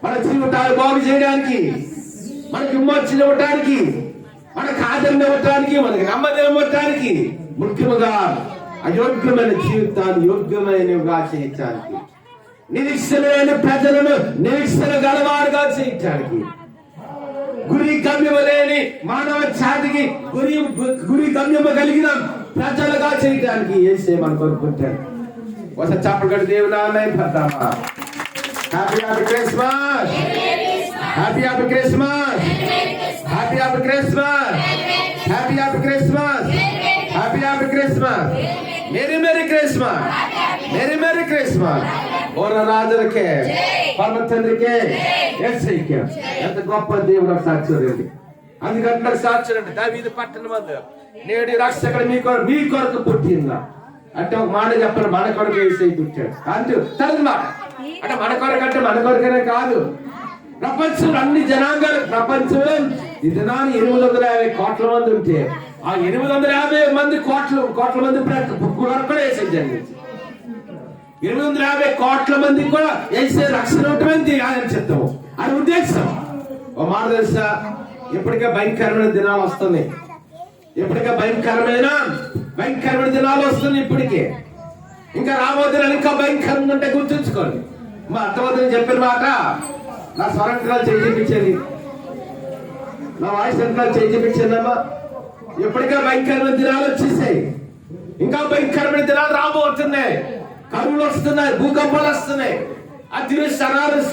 మన జీవితాలు బాగు చేయడానికి, మనకి విమోచన ఇవ్వటానికి, మనకు ఆదరణ ఇవ్వటానికి, మనకి నెమ్మది ఇవ్వటానికి, ముఖ్యముగా అయోగ్యమైన జీవితాన్ని యోగ్యమైనవిగా చేయించడానికి, నిరీక్షణ లేని ప్రజలను నిరీక్షణ గలవారుగా చేయించడానికి, గురి గమ్యము లేని మానవ జాతికి గురి గమ్యము కలిగిన ప్రజలుగా చేయడానికి యేసే మన కొరకు పుట్టాడు. ఒకసారి చప్పట్లు కొట్టి దేవుని నామమున పడతామా? Happy happy Christmas, happy happy Christmas, happy happy Christmas, happy happy Christmas, happy happy Christmas, merry merry Christmas, merry merry Christmas. ఓర రాజులకే, పరమ తండ్రికే, యేసయ్యకే. ఎంత గొప్ప దేవుడు సాక్షుడండి. అందుకంటే సాక్షుడండి. దావీదు పట్టణమందు నేడు రక్షకుడు మీ కొరకు పుట్టిందా అంటే ఒక మాట చెప్పండి, మన కొరకు యేసయ్య పుట్టాడు అంటే తరది మాట. అంటే మన కొరకు అంటే మన కొరకనే కాదు, ప్రపంచంలో అన్ని జనాంగాలు, ప్రపంచంలో ఈ దినాన్ని 850 కోట్ల మంది ఉంటే ఆ 850 మంది కోట్ల మంది కూడా యేసయ్య జన్మించి 850 కోట్ల మందికి కూడా యేసయ్య రక్షణ ఇవ్వటమేంటి ఆయన చిత్తము, అని ఉద్దేశం. ఓ మాట తెలుసా, ఇప్పటికే భయంకరమైన దినాలు వస్తున్నాయి. ఇప్పటికే భయంకరమైన దినాలు వస్తున్నాయి. ఇప్పటికే ఇంకా రాబో దినాలు ఇంకా భయంకరంగా ఉంటే గుర్తుంచుకోండి. మా అర్థవద్దని చెప్పిన మాట, నా స్వరంకాలు చేయించింది, నా వాయిస్ ఎంతకాలు చేయించిందమ్మా. ఇప్పటికే భయంకరమైన దినాలు వచ్చేసాయి. ఇంకా భయంకరమైన దినాలు రాబోతున్నాయి. కరువులు వస్తున్నాయి, భూకంపాలు వస్తున్నాయి, అతివృష్టి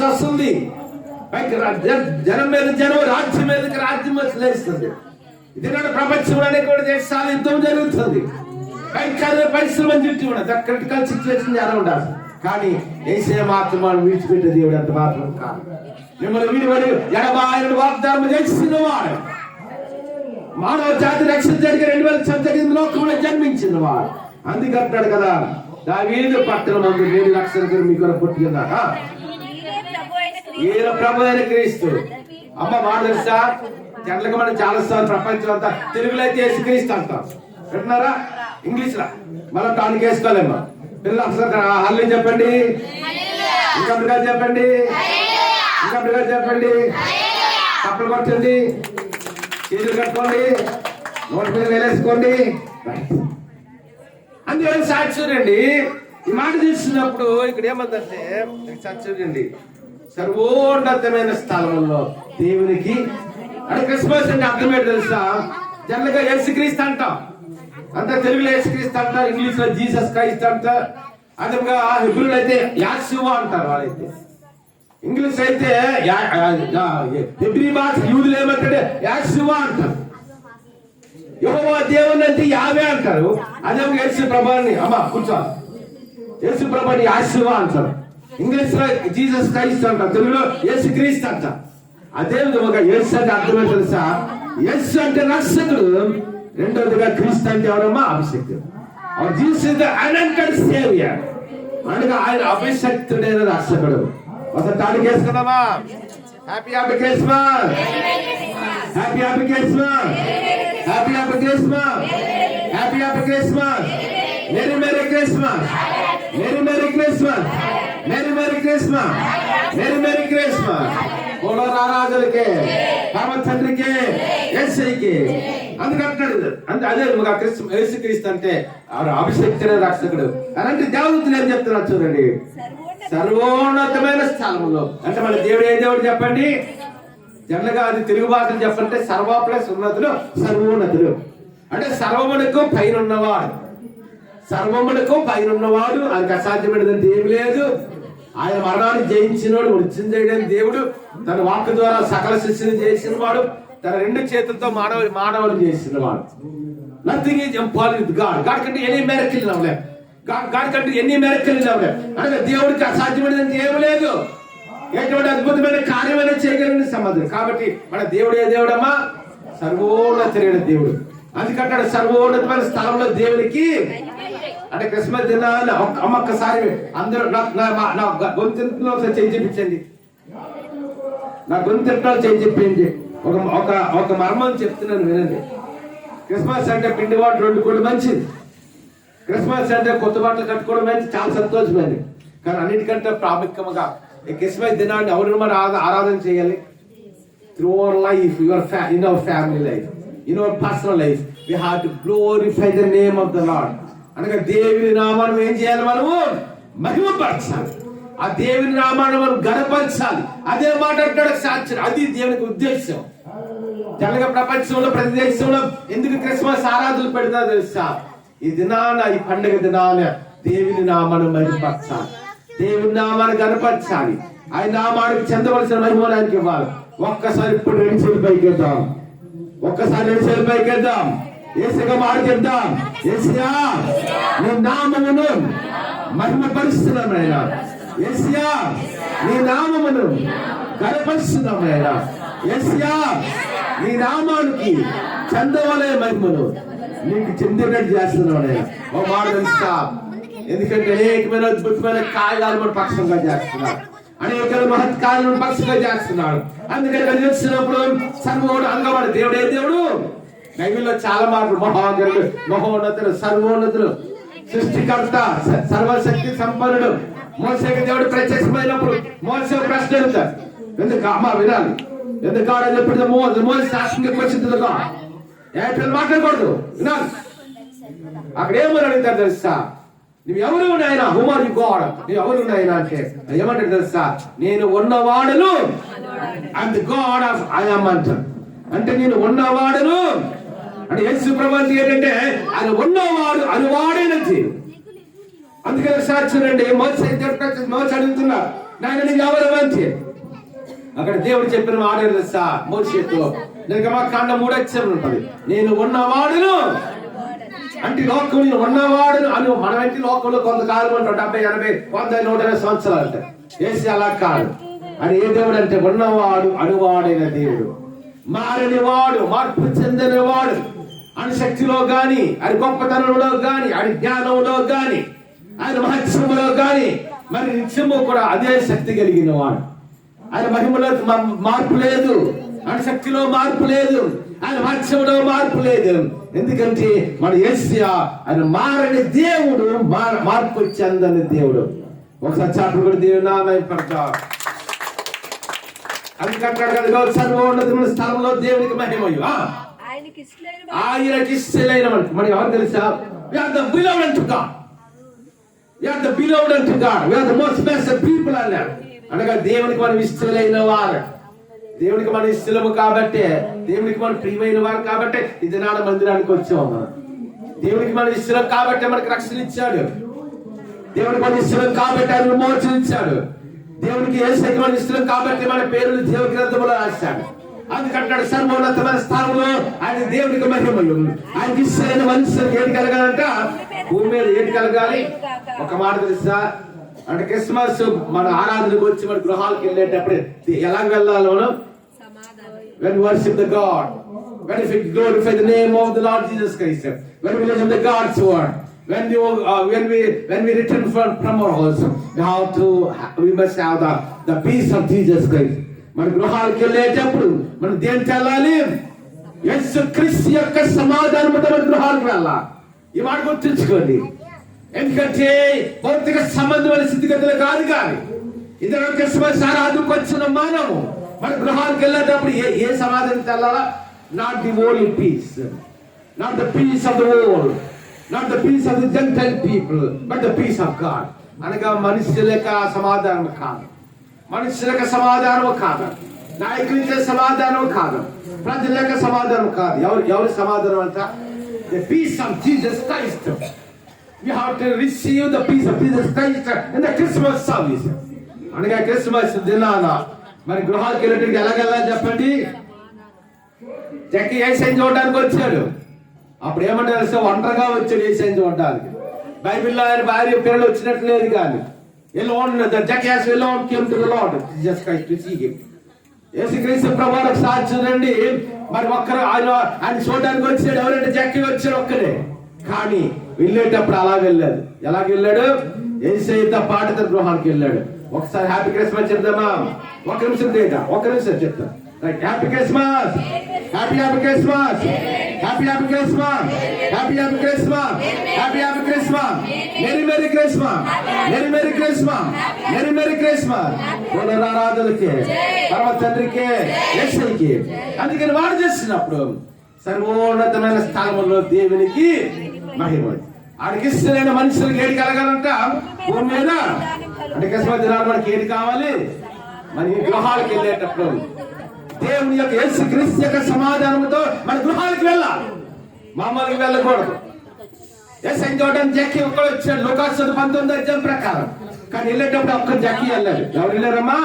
వస్తుంది. జనం మీద జనం, రాజ్యం మీదకి రాజ్యం లేస్తుంది. ఇది ప్రపంచంలో కూడా దేశాలు యుద్ధం జరుగుతుంది. భయంకరమైన పరిస్థితులు చుట్టూ ఉన్నది. క్రిటికల్ సిచ్యువేషన్ ఎలా ఉండాలి. కానీ యేసయ్య మాత్రం విడిచిపెట్టే దేవుడు అంత మాత్రం కాదు. మిమ్మల్ని విడివడి ఎడబాయని వాగ్దానం చేసిన వాడు, మానవ జాతి రక్షించడానికి 2000 లోకంలో జన్మించిన వాడు. అందుకంటాడు కదా, దావీదు పట్టణమందు నేడు రక్షకుడు మీ కొరకు పుట్టినాక ఈయన ప్రభు అయిన క్రీస్తు. అమ్మ మాట తెలుసా, జనరల్గా మనం చాలా సార్లు ప్రపంచం అంతా తెలుగులో అయితే యేసుక్రీస్తు అంటాం, వింటున్నారా? ఇంగ్లీష్ లా మనం టానికి వేసుకోలేమ్మా. పిల్లలు అసలు హల్లి చెప్పండి, ఇంకా చెప్పండి, ఇంకా చెప్పండి, కప్పలు కొట్టండి, చేతులు కట్టుకోండి, నోటి మీద వేలేసుకోండి. అందువల్ల సాక్షుడండి. ఈ మాట చూసినప్పుడు ఇక్కడ ఏమందంటే సాక్షుడండి, సర్వోన్నతమైన స్థలంలో దేవునికి అంటే క్రిస్మస్ అంటే అర్థం ఏంటి తెలుసా? జనరల్గా యేసుక్రీస్తు అంటాం, అంతా తెలుగులో యేసుక్రీస్తు అంటారు, ఇంగ్లీష్ లో జీసస్ క్రైస్ట్ అంటారు. అదేవిధంగా హెబ్రీలో అయితే యాషువా అంటారు. వాళ్ళైతే ఇంగ్లీష్ అయితే హెబ్రీ భాష యూదులు ఏమంటారు? యాషువా అంటారు. యెహోవా దేవుని అంటే యావే అంటారు. అదే యేసు ప్రభుని, అమ్మ కూర్చో, యేసు ప్రభుని యాషువా అంటారు. ఇంగ్లీష్ లో జీసస్ క్రైస్ట్ అంటారు, తెలుగులో యేసు క్రీస్తు అంటారు. అదే విధంగా యేసు అంటే అర్థమే తెలుసా? యేసు అంటే రక్షకుడు, రెండోదిగా క్రీస్తు అంటే ఎవరమ్మా? అభిషేకుడు. జీసస్ అనంతడ్ సేవియర్, అనగా ఆయన అభిషక్తుడైన రక్షకుడు. ఒకసారి తాళి వేసుకుందామా? Happy happy Christmas, happy happy Christmas, happy happy Christmas, happy happy Christmas, merry merry Christmas, merry merry Christmas, merry merry Christmas, merry merry Christmas. ఓలో రారాజులకే, పరమ తండ్రికి, యేసయ్యకి. అందుకంటాడు. అంటే అదే యేసుక్రీస్తు అంటే అభిషేక్తుడే రక్షకుడు. అలాంటి దేవదూతలు ఏం చెప్తున్నారు చూడండి, సర్వోన్నతమైన స్థలంలో. అంటే మన దేవుడు ఏ దేవుడు చెప్పండి? జనరల్గా అది తెలుగు భాషలు చెప్పంటే సర్వ ప్లస్ ఉన్నతులు, సర్వోన్నతులు. అంటే సర్వమునకు పైన ఉన్నవాడు, సర్వములకు పైన ఉన్నవాడు, ఆయనకు అసాధ్యమైనదంటే ఏమి లేదు. ఆయన మరణాన్ని జయించినవాడు, వృత్తిని చేయడానికి దేవుడు. తన వాక్కు ద్వారా సకల సృష్టిని చేసిన వాడు, తన 2 చేతులతో మానవులు చేసిన వాడు. Nothing is impossible with God. God కంటే ఎనీ మిరకిల్ నవ్వలే. గాడ్ కంటే ఎన్ని మిరకిల్ నవ్వలే. అనగా దేవుడికి అసాధ్యమైనదంటే ఏమి లేదు. ఎటువంటి అద్భుతమైన కార్యమైన చేయగలిగిన సమాధానం. కాబట్టి మన దేవుడు ఏ దేవుడమ్మా? సర్వోన్నతుడైన దేవుడు. అందుకంటాడు సర్వోన్నతమైన స్థలంలో దేవునికి. అంటే క్రిస్మస్ దినాన్ని ఒక్కసారి అందరూ నా గొంతులో చేయి చెప్పించండి. నా గొంతులో చేయి చెప్పింది. ఒక మర్మం చెప్తున్నాను వినండి. క్రిస్మస్ అంటే పిండి వాటర్ వండుకోవడం మంచిది. క్రిస్మస్ అంటే కొత్త బట్టలు కట్టుకోవడం మంచిది, చాలా సంతోషమైంది. కానీ అన్నిటికంటే ప్రాముఖ్యంగా ఈ క్రిస్మస్ దినాన్ని ఎవరిని మనం ఆరాధన చేయాలి? Through our life, in our family life, in our personal life, we have to glorify the name of the Lord. అనగా దేవుని నామాన్ని ఏం చేయాలి? మనము మహిమపరచాలి. ఆ దేవుని నామాన్ని మనం గణపరచాలి. అదే మాట్లాడటానికి సాధ్యం. అది దేవునికి ఉద్దేశం. జనగా ప్రపంచంలో ప్రతి దేశంలో ఎందుకు క్రిస్మస్ ఆరాధనలు పెడతా తెలుసా? ఈ దినాన, ఈ పండుగ దినాన దేవుని నామాన్ని మహిమపరచాలి, దేవుని నామాన్ని గణపరచాలి. ఆయన నామానికి చెందవలసిన మహిమనానికి ఇవ్వాలి. ఒక్కసారి ఇప్పుడు 2 చేతులు పైకెద్దాం. ఒక్కసారి 2 చేతులు పైకెద్దాం. ఏసుగా మాట్లాడదాం. యేసయ్యా నీ నామమును మహిమపరుస్తున్నాం నాయనా. యేసయ్యా నీ నామమును గణపరుస్తున్నాం నాయనా. యేసయ్యా నీ నామానికి చెందవలే మహిమను నీకు చెందినట్టు చేస్తున్నావు నాయనా. ఓ మాట తెలుసా? ఎందుకంటే అనేకమైన అద్భుతమైన కార్యాలు మన పక్షంగా చేస్తున్నాడు. అనేక మహత్కార్యాలను పక్షంగా చేస్తున్నాడు. అందుకని కలిసినప్పుడు సర్వోడు అంగవాడు దేవుడే దేవుడు. బైబిల్లో చాలా మాటలు మహాగరుడు, మహోన్నతుడు, సర్వోన్నతుడు, సృష్టికర్త, సర్వశక్తి సంపన్నుడు. మోసేకి దేవుడు ప్రత్యక్షమైనప్పుడు మోసే ప్రశ్న అడుగుతాడు. ఎందుకు అమ్మ వినాలి? ఎందుకు ఆడని చెప్పిన మోసే శాస్త్రంగా వచ్చిందిగా ఏప్రిల్ మాట్లాడకూడదు, వినాలి. అక్కడ ఏమని అడుగుతారు తెలుసా? నువ్వు ఎవరు నాయనా? Who are you God? నువ్వు ఎవరు నాయనా అంటే ఏమంటాడు తెలుసా? నేను ఉన్నవాడును, and God of I am అంటాడు. అంటే నేను ఉన్నవాడును అంటే యేసు ప్రభువు అంటే ఏంటంటే ఆయన ఉన్నవాడు అనువాడైన దేవుడు. అందుకని సాక్షులండి మోసే అడుగుతున్నా, నాయన నీకు ఎవరు అంటే అక్కడ దేవుడు చెప్పిన మాట తెలుసా? మోసేతో నిర్గమకాండ 3 ఉంటుంది. నేను ఉన్నవాడును అంటే లోకంలో ఉన్నవాడును అను. మనమంటే లోకంలో కొంతకాలం ఉంటాం, 70, 80, 100, 120 సంవత్సరాలు అంటే. యేసు అలా కాదు. అని ఏ దేవుడు అంటే ఉన్నవాడు అనువాడైన దేవుడు, మారని వాడు, మార్పు చెందిన వాడు. ఆయన శక్తిలో గాని, ఆయన గొప్పతనంలో గాని, ఆయన జ్ఞానంలో గాని, ఆయన మహత్సంలో గాని మరి నిత్యము కూడా అదే శక్తి కలిగిన వాడు. ఆయన మహిమలో మార్పు లేదు, ఆయన శక్తిలో మార్పు లేదు, ఆయన మహత్సంలో మార్పు లేదు. ఎందుకంటే మన యేసయ్య ఆయన మారని దేవుడు, మార్పు చెందని దేవుడు. ఒకసారి చాటు కూడా దేవుడు నామం పడతా. అందుకంటాడు కదా సర్వోన్నతమైన స్థలంలో దేవునికి మహిమయు. ఆయనకి ఇష్టలైన మనకి ఎవరు తెలుసా? We are the beloved unto God. We are the beloved unto God. We are the most blessed people అన్నారు. అనగా దేవునికి మనం ఇష్టలైన వారు. దేవునికి మనం ఇష్టము కాబట్టి, దేవునికి మనం ప్రియమైన వారు కాబట్టి ఇది నాడు మందిరానికి వచ్చాము మనం. దేవునికి మనం ఇష్టం కాబట్టి మనకు రక్షణ ఇచ్చాడు. దేవునికి మనం ఇష్టం కాబట్టి ఆయన మోక్షం ఇచ్చాడు. దేవునికి యేసుకి మన ఇష్టం కాబట్టి మన పేరును దేవ గ్రంథంలో రాశాడు. అందుకంటాడు సర్వోన్నతమైన స్థానంలో ఆయన దేవునికి మహిమలు. ఆయనకి ఇష్టమైన మనుషులకు ఏది కలగాలంట? భూమి మీద ఏది కలగాలి? ఒక మాట తెలుసా? అంటే క్రిస్మస్ మన ఆరాధనకు వచ్చి మన గృహాలకు వెళ్ళేటప్పుడు ఎలా వెళ్ళాలి మనం? When we worship the God, when we glorify the name of the Lord Jesus Christ, when we listen to God's word, when we return from our house, we must have the peace of Jesus Christ. మన గృహాలకు వెళ్ళేటప్పుడు మనం దేనికి వెళ్ళాలి? యేసు క్రీస్తు యొక్క సమాధానంతో మన గృహాలకు వెళ్ళాలి. ఈ మాట గుర్తుంచుకోండి. ఎందుకంటే భౌతిక సంబంధమైన స్థితిగతులు కాదు, కానీ ఇతర క్రిస్మస్ ఆరాధనకు వచ్చిన మనము మన గృహాలకు వెళ్ళేటప్పుడు ఏ సమాధానం తెల్లాలా? Not the world peace, not the peace of the world, not the peace of the gentile people, but the peace of God. అనగా మనుషుల సమాధానం కాదు, మనుషులకు సమాధానం కాదు, నాయకులకి సమాధానం కాదు, ప్రజల యొక్క సమాధానం కాదు. ఎవరి సమాధానం అంట? The peace of Jesus Christ. we have to receive the peace of Jesus Christ in the Christmas service. అనగా క్రిస్మస్ దినాన మరి గృహాలకు వెళ్ళేటికి ఎలాగెళ్ళాలి చెప్పండి. జక్కి యేసయ్యని చూడడానికి వచ్చాడు. అప్పుడు ఏమంటారు, ఒంటరిగా వచ్చాడు యేసయ్యని చూడడానికి. బైబిల్లో ఆయన భార్య పిల్లలు వచ్చినట్లు లేదు. కానీ alone, the Zacchaeus alone came to the Lord Jesus Christ to see him. యేసుక్రీస్తు ప్రభువుకు సాక్షి రండి. మరి ఒక్కరు ఆయన చూడడానికి వచ్చాడు. ఎవరంటే జక్కి వచ్చాడు ఒక్కడే. కానీ వెళ్ళేటప్పుడు అలా వెళ్ళాడు. ఎలాగ వెళ్ళాడు? యేసయ్యతో పాటు తన గృహానికి వెళ్ళాడు. ఒకసారి హ్యాపీ క్రిస్మస్ చెప్దామా? ఒక నిమిషం చెప్తా. Happy Christmas, happy Christmas, happy Christmas, happy Christmas, happy Christmas, merry Christmas, merry Christmas, merry Christmas. పునరారాధనకి, పరమ తండ్రికి, యేసయ్యకి. అందుకని వాడు చేస్తున్నప్పుడు సర్వోన్నతమైన స్థానంలో దేవునికి మహిమ. ఆడికి ఇష్టమైన మనుషులకు ఏది కలగాలంట భూమి మీద. అంటే క్రిస్మస్ దినాలు మనకి ఏది కావాలి? మన గృహాలకు వెళ్ళేటప్పుడు దేవుని యొక్క యేసుక్రీస్తు యొక్క సమాధానంతో మన గృహాలకు వెళ్ళాలి. మామూలుగా వెళ్ళకూడదు. యేసయ్యని చూడడానికి జక్కి ఒక్కడు వచ్చాడు. లూకాసు 19 ప్రకారం. కానీ వెళ్ళేటప్పుడు ఒక్క జక్కి వెళ్ళాడు. ఎవరు వెళ్ళారమ్మా?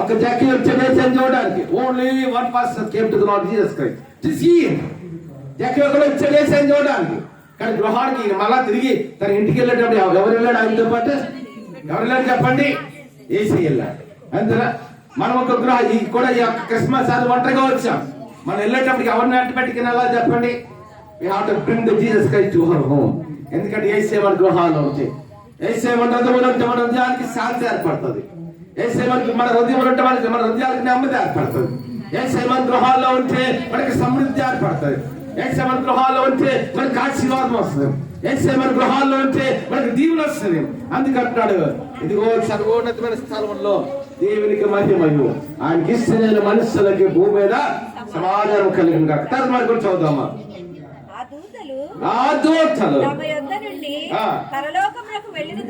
ఒక జక్కి వచ్చాడు యేసయ్యని చూడడానికి. Only one person came to the Lord Jesus Christ to see him. జక్కి ఒక్కడు వచ్చాడు యేసయ్యని చూడడానికి. కానీ గృహానికి మళ్ళా తిరిగి తన ఇంటికి వెళ్ళేటప్పుడు ఎవరు వెళ్ళాడు ఆయనతో పాటు? ఎవరు వెళ్ళాడు చెప్పండి? యేసయ్య వెళ్ళాడు. అందులో మనం ఒక కూడా ఈ క్రిస్మస్ అది ఒంటరిగా వచ్చాం. మనం వెళ్ళేటప్పటికి ఎవరిని అట్టుపెట్టుకుని వెళ్ళా చెప్పండి? we have to bring the Jesus Christ to our home. ఎందుకంటే యేసయ్య మన గృహాల్లో ఉంటే, యేసయ్య మన హృదయంలో ఉంటే మన హృదయానికి శాంతి ఏర్పడుతుంది. యేసయ్య మన హృదయంలో ఉంటే మన హృదయానికి నెమ్మది ఏర్పడుతుంది. యేసయ్య మన గృహాల్లో ఉంటే మనకి సమృద్ధి ఏర్పడుతుంది. యేసయ్య మన గృహాల్లో ఉంటే మనకి ఆశీర్వాదం వస్తుంది. యేసయ్య మన గృహాల్లో ఉంటే మనకి దీవెన వస్తుంది. అందుకంటున్నాడు, ఇదిగో సర్వోన్నతమైన స్థలంలో దేవునికి మహిమయు, ఆయనకి ఇష్టమైన మనుషులకి భూమి మీద సమాధానం కలిగిన కాక. తర్వాత మరి కూడా చదువుదామా? ఆ దూతలు పరలోకమునకు వెళ్ళిన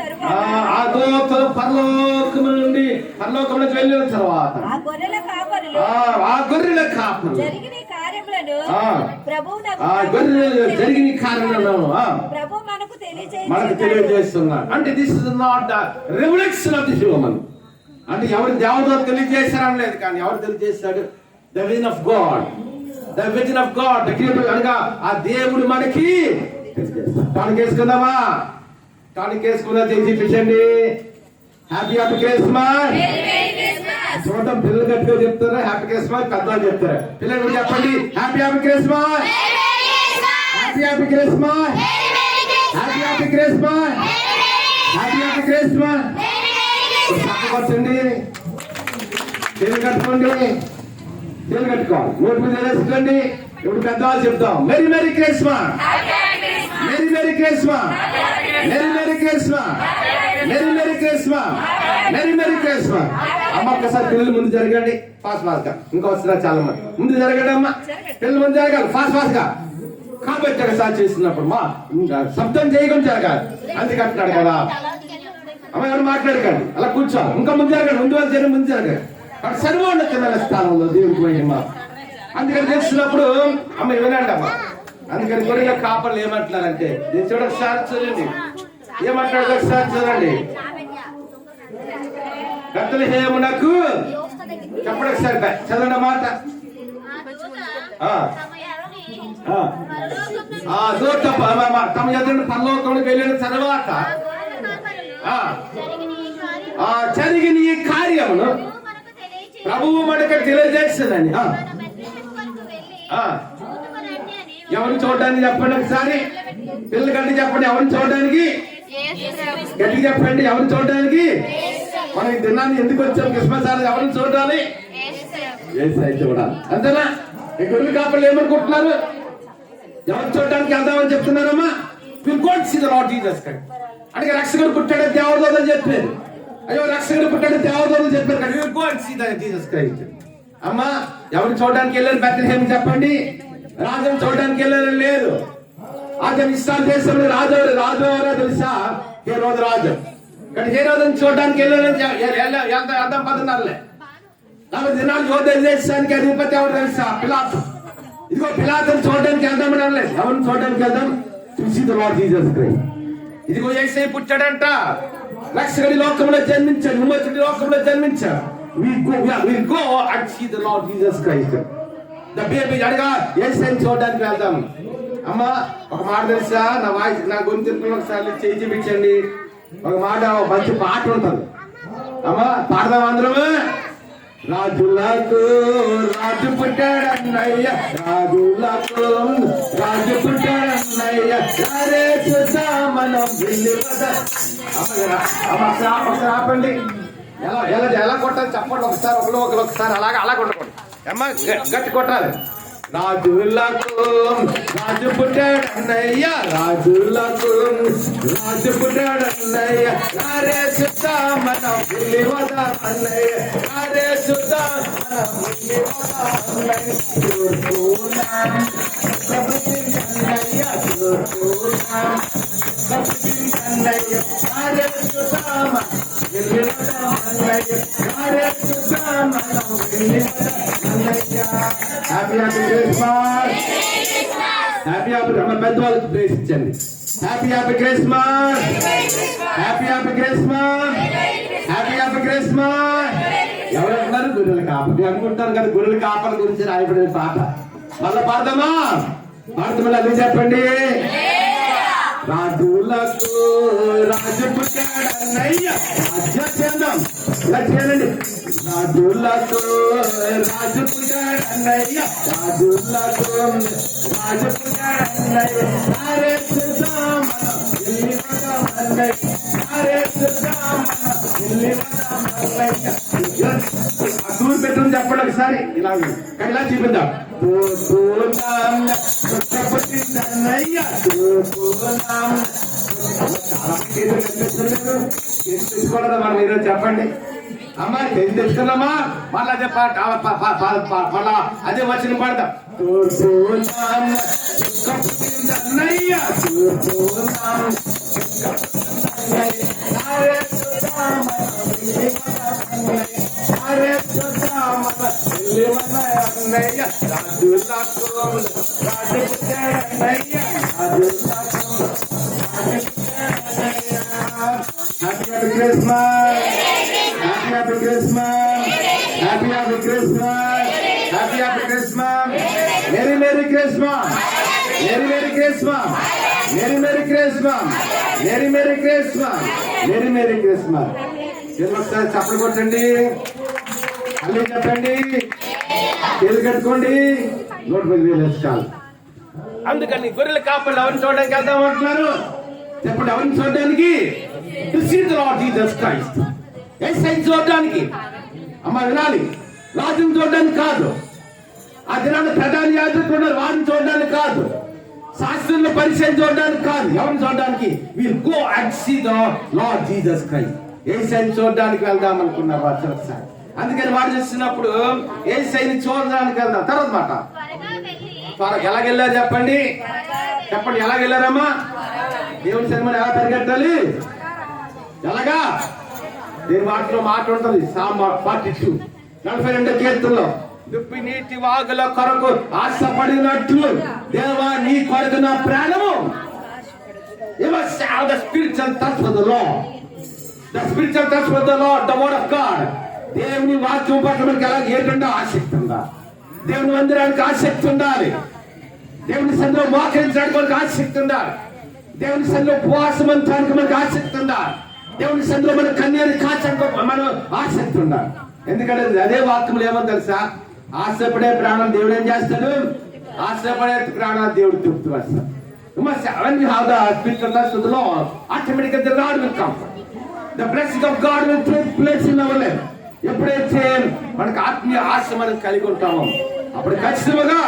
తరువాత ఆ గొర్రెల కాపరులు జరిగిన కార్యములను ప్రభువు మనకు తెలియజేస్తున్నాడు. అంటే this is not the revolution of the human. అంటే ఎవరు దేవదూత తెలియజేశారని లేదు, కానీ ఎవరు తెలియజేశాడు? The vision of God, the vision of God. అనగా ఆ దేవుడు మనకి టానిక్ వేసుకుందామా? టానిక్ వేసుకున్నా చూపించండి. Happy Christmas. చూద్దాం, పిల్లలు గట్టిగా చెప్తారా హ్యాపీ క్రిస్మస్? పెద్దవాళ్ళు చెప్తారా? పిల్లలు కూడా చెప్పండి happy Christmas, happy Christmas, happy Christmas, happy Christmas. పక్కకొచ్చండి, తెలుగు కట్టుకోండి, తెలుగు కట్టుకోవాలి. నోటి మీద వేసుకోండి. ఇప్పుడు పెద్దవాళ్ళు చెప్తాం merry Christmas, merry Christmas, merry Christmas, merry Christmas, merry Christmas. అమ్మ ఒక్కసారి పిల్లలు ముందు జరగండి ఫాస్ట్ గా. ఇంకా వస్తున్నారు చాలా మంది. ముందు జరగండి అమ్మ, పిల్లలు ముందు జరగాలి ఫాస్ట్ గా. కాబట్టి ఒకసారి చేస్తున్నప్పుడు మా శబ్దం చేయకుండా జరగాలి. అందుకంటున్నాడు కదా. అమ్మ ఎవరు మాట్లాడకండి, అలా కూర్చోవాలి. ఇంకా ముందు జరగండి, ముందు జరగండి. సర్వోన్నతమైన స్థానంలో దేవుడికి మహిమ. అందుకని చేస్తున్నప్పుడు అమ్మ వినండి అమ్మ. అందుకని గొర్రెల కాపర్లు ఏమంటున్నారంటే, నేను చూడ ఒకసారి చూడండి ఏమంటాడు, ఒకసారి చూడండి. బెత్లెహేమునకు చెప్పండి ఒకసారి, చదవండి మాట. దూత తమ ఎదురు పరలోకంలోకి వెళ్ళిన తర్వాత జరిగిన ఈ కార్యమును ప్రభువు మనకు తెలియజేస్తుందని. ఎవరిని చూడడానికి చెప్పండి ఒకసారి. పిల్లలు గట్టి చెప్పండి, ఎవరిని చూడడానికి? గట్టి చెప్పండి, ఎవరిని చూడడానికి? మనం ఈ దినాన్ని ఎందుకు వచ్చాం? క్రిస్మస్ అనేది ఎవరిని చూడాలి? యేసయ్య చూడాలి. అంతేనా? ఈ గొర్రెల కాపర్లు ఏమనుకుంటున్నారు? ఎవరిని చూడడానికి వెళ్దామని చెప్తున్నారమ్మా? Will go to see the lord Jesus Christ. అంటే రక్షకుడు పుట్టాడు దేవదూతలు చెప్పారు. అయ్యో రక్షకుడు పుట్టాడు దేవదూతలు చెప్పారు. కానీ will go to see the Jesus Christ. అమ్మా ఎవరిని చూడడానికి వెళ్ళారు? బెత్లెహేమ్ చెప్పండి. రాజుని చూడడానికి వెళ్ళారని లేదు. అతను ఇస్రాయేల్ దేశంలో రాజు ఎవరో తెలుసా? హేరోదు రాజు. కానీ హేరోదుని చూడడానికి వెళ్ళారని అర్థం పడుతున్నారులే. 40 దినాలు యోధ దేశానికి అధిపతి ఎవరు తెలుసా? పిలాతు. ఇదిగో పిలాతుని చూడడానికి వెళ్దామని అనలేదు. ఎవరిని చూడడానికి వెళ్దాం? To see the lord Jesus Christ. ఇదిగో యేసే పుట్టాడంట, రక్షకుడి లోకంలో జన్మించాడు, విమోచకుడి లోకంలో జన్మించాడు. We go and see the Lord Jesus Christ. The baby అడగా యేసయ్యని చూడడానికి వెళ్దాం. అమ్మా ఒక మాట తెలుసా, నా వాయిస్ నా గొంతులో ఒకసారి చేయి చూపించండి. ఒక మాట మంచి పాట ఉంటుంది. అమ్మా పాడదాం అందరము. రాజులకు రాజు పుట్టాడన్నయ్య, రాజులకు రాజు పుట్టాడన్నయ్య, అరే మనం వెళ్ళి ఒకసారి ఆపండి. ఎలా ఎలా ఎలా కొట్టాలి చెప్పండి ఒకసారి, ఒకసారి అలా కొట్టకండి అమ్మ, గట్టి కొట్టాలి. రాజులకు రాజు పుట్టాడన్నయ్య, రాజులకు రాజు పుట్టాడన్నయ్య, అరే మనం వెళ్ళి వదన్నయ్య, అరే మనం వెళ్ళి వదన్నయ్య, అన్నయ్య అన్నయ్య, అరే వెళ్ళి వదన్నయ్య, అరే మనం వెళ్ళి వదన్నయ్య. Happy happy Christmas, happy happy మన పెద్దవాళ్ళకి ప్రేమించండి. Happy happy Christmas, happy happy Christmas, happy happy Christmas. ఎవరంటున్నారు? గొర్రెల కాపరి అనుకుంటారు కదా, గొర్రెల కాపల గురించి రాయబడిన పాట. మళ్ళా పాడదామా? పాడుతున్నా అదే చెప్పండి. రాజులకు రాజు పుట్టాడన్నయ్య, రాజ్యచేద్దాం ఇలా చేయండి. రాజులకు రాజు పుట్టాడన్నయ్య, రాజులకు రాజు పుట్టాడన్నయ్య, అరే మనం వెళ్ళి వదన్నయ్య, అరే మనం వెళ్ళి వదన్నయ్య. అసలు పెట్టడం చెప్పండి ఒకసారి, ఇలా చూపిద్దాం. పుట్టిందన్నయ్య తెచ్చుకోలేదా మనం ఈరోజు చెప్పండి అమ్మా, ఏం తెచ్చుకున్నామా? మళ్ళీ అదే పాట మళ్ళా అదే వచ్చిన పాడతాం. పుట్టిందన్నయ్య అన్నయ్య, రాజులకు రాజు పుట్టాడన్నయ్య, రాజులకు happy happy Christmas, happy happy Christmas, happy happy Christmas, happy happy Christmas, merry merry Christmas, merry merry Christmas, merry merry Christmas, merry merry Christmas, merry merry Christmas. ఒకసారి చప్పలు కొట్టండి, మళ్ళీ చెప్పండి, చేతులు కట్టుకోండి. 110,000 చాలు. అందుకని గొర్రెల కాపలు ఎవరిని చూడడానికి వెళ్దాం అంటున్నారు చెప్పండి. ఎవరిని చూడడానికి? To see the Lord Jesus Christ. యేసయ్యని చూడడానికి. అమ్మ వినాలి, రాజుని చూడడానికి కాదు, ఆ దినాన్ని ప్రధాన యాజకులు ఉన్నారు వారిని చూడడానికి కాదు, శాస్త్రుల పరిచయం చూడడానికి కాదు. ఎవరిని చూడడానికి? Will go and see the Lord Jesus Christ. యేసయ్యని చూడడానికి వెళ్దాం అనుకున్నారు ఒకసారి. అందుకని వాడు చేస్తున్నప్పుడు యేసయ్యని చూడడానికి వెళ్దాం. తర్వాత మాట ఎలాగెళ్ళారు చెప్పండి, చెప్పండి ఎలాగెళ్ళారమ్మా? దేవుని సన్నిధిలో ఎలా పరిగెట్టాలి? ఎలాగా? దేని వాటిలో మాట ఉంటుంది. సామ్ 42 42 కీర్తనలో, దుప్పి నీటి వాగుల కొరకు ఆశపడినట్లు దేవా నీ కొరకు నా ప్రాణము. You must have the spiritual thirst for the Lord. The spiritual thirst for the Lord, the word of God. దేవుని వాక్యం పట్ల మనకి ఎలా ఏంటంటే ఆసక్తి ఉందా? దేవుని మందిరానికి ఆసక్తి ఉండాలి. దేవుని సన్నిధిలో మోకరించడానికి మనకు ఆసక్తి ఉండాలి. దేవుని సన్నిధిలో ఉపవాసం అంతానికి మనకు ఆసక్తి ఉండాలి. దేవుని సన్నిధిలో మన కన్యని కాచడానికి మనం ఆసక్తి ఉండాలి. ఎందుకంటే అదే వాక్యంలో ఏమో తెలుసా? ఆశపడే ప్రాణం దేవుడు ఏం చేస్తాడు? ఆశపడే ప్రాణాలు దేవుడు తృప్తి వస్తాడు. When you have the spiritual thirst for the Lord, automatically the Lord will come. The blessing of God will take place in our life. ఎప్పుడైతే మనకు ఆత్మీయ ఆశ మనం కలిగి ఉంటామో అప్పుడు ఖచ్చితంగా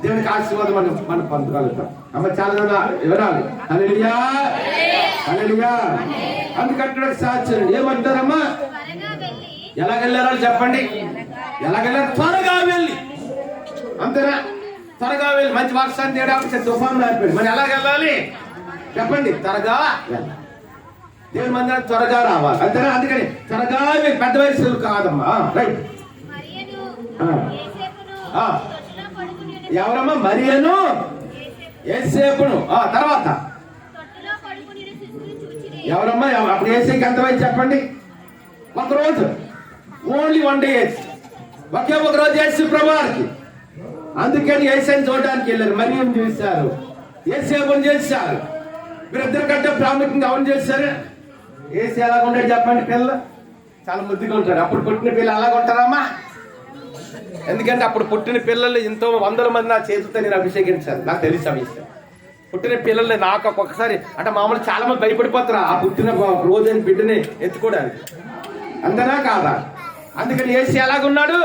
దేవునికి ఆశీర్వాదం మనం పొందగలుగుతాం. అమ్మ చాలా వివరాలు. హల్లెలూయా, హల్లెలూయా. అందుకంటే సాక్షి ఏమంటారమ్మా? ఎలాగెళ్ళారో చెప్పండి. ఎలాగెళ్ళారు? త్వరగా వెళ్ళి. అంతేనా? త్వరగా వెళ్ళి. మంచి వర్షాన్ని తేడా తుఫాను అయిపోయింది. మరి ఎలాగెళ్ళాలి చెప్పండి? త్వరగా వెళ్ళాలి. దేవుని మందిరానికి త్వరగా రావాలి. అంతేనా? అందుకని త్వరగా పెద్ద వయసులు కాదమ్మా. రైట్. ఎవరమ్మా? మరియను యేసేపును. తర్వాత ఎవరమ్మా అప్పుడు ఏసైకి ఎంతమంది చెప్పండి? ఒక రోజు, ఓన్లీ 1 day ఒకే ఒక రోజు యేసు ప్రభువారికి. అందుకని ఏసైని చూడడానికి వెళ్ళారు. మరియం చూశారు, యేసేపుని చేశారు. వీరిద్దరి కంటే ప్రాముఖ్యంగా ఎవరు చేశారు? ఏసీ ఎలాగ ఉంటాడు చెప్పండి? పిల్లలు చాలా ముద్దుగా ఉంటాడు. అప్పుడు పుట్టిన పిల్లలు అలాగ ఉంటారమ్మా? ఎందుకంటే అప్పుడు పుట్టిన పిల్లలు ఎంతో 100 మంది నా చేతులతో నేను అభిషేకించాను. నాకు తెలిసి ఆ విషయం. పుట్టిన పిల్లల్ని నాకు ఒక్కొక్కసారి అంటే మామూలు చాలా మంది భయపడిపోతారు ఆ పుట్టిన రోజైన బిడ్డని ఎత్తుకోవడానికి. అంతనా కాదా? అందుకని ఏసీ ఎలాగున్నాడు?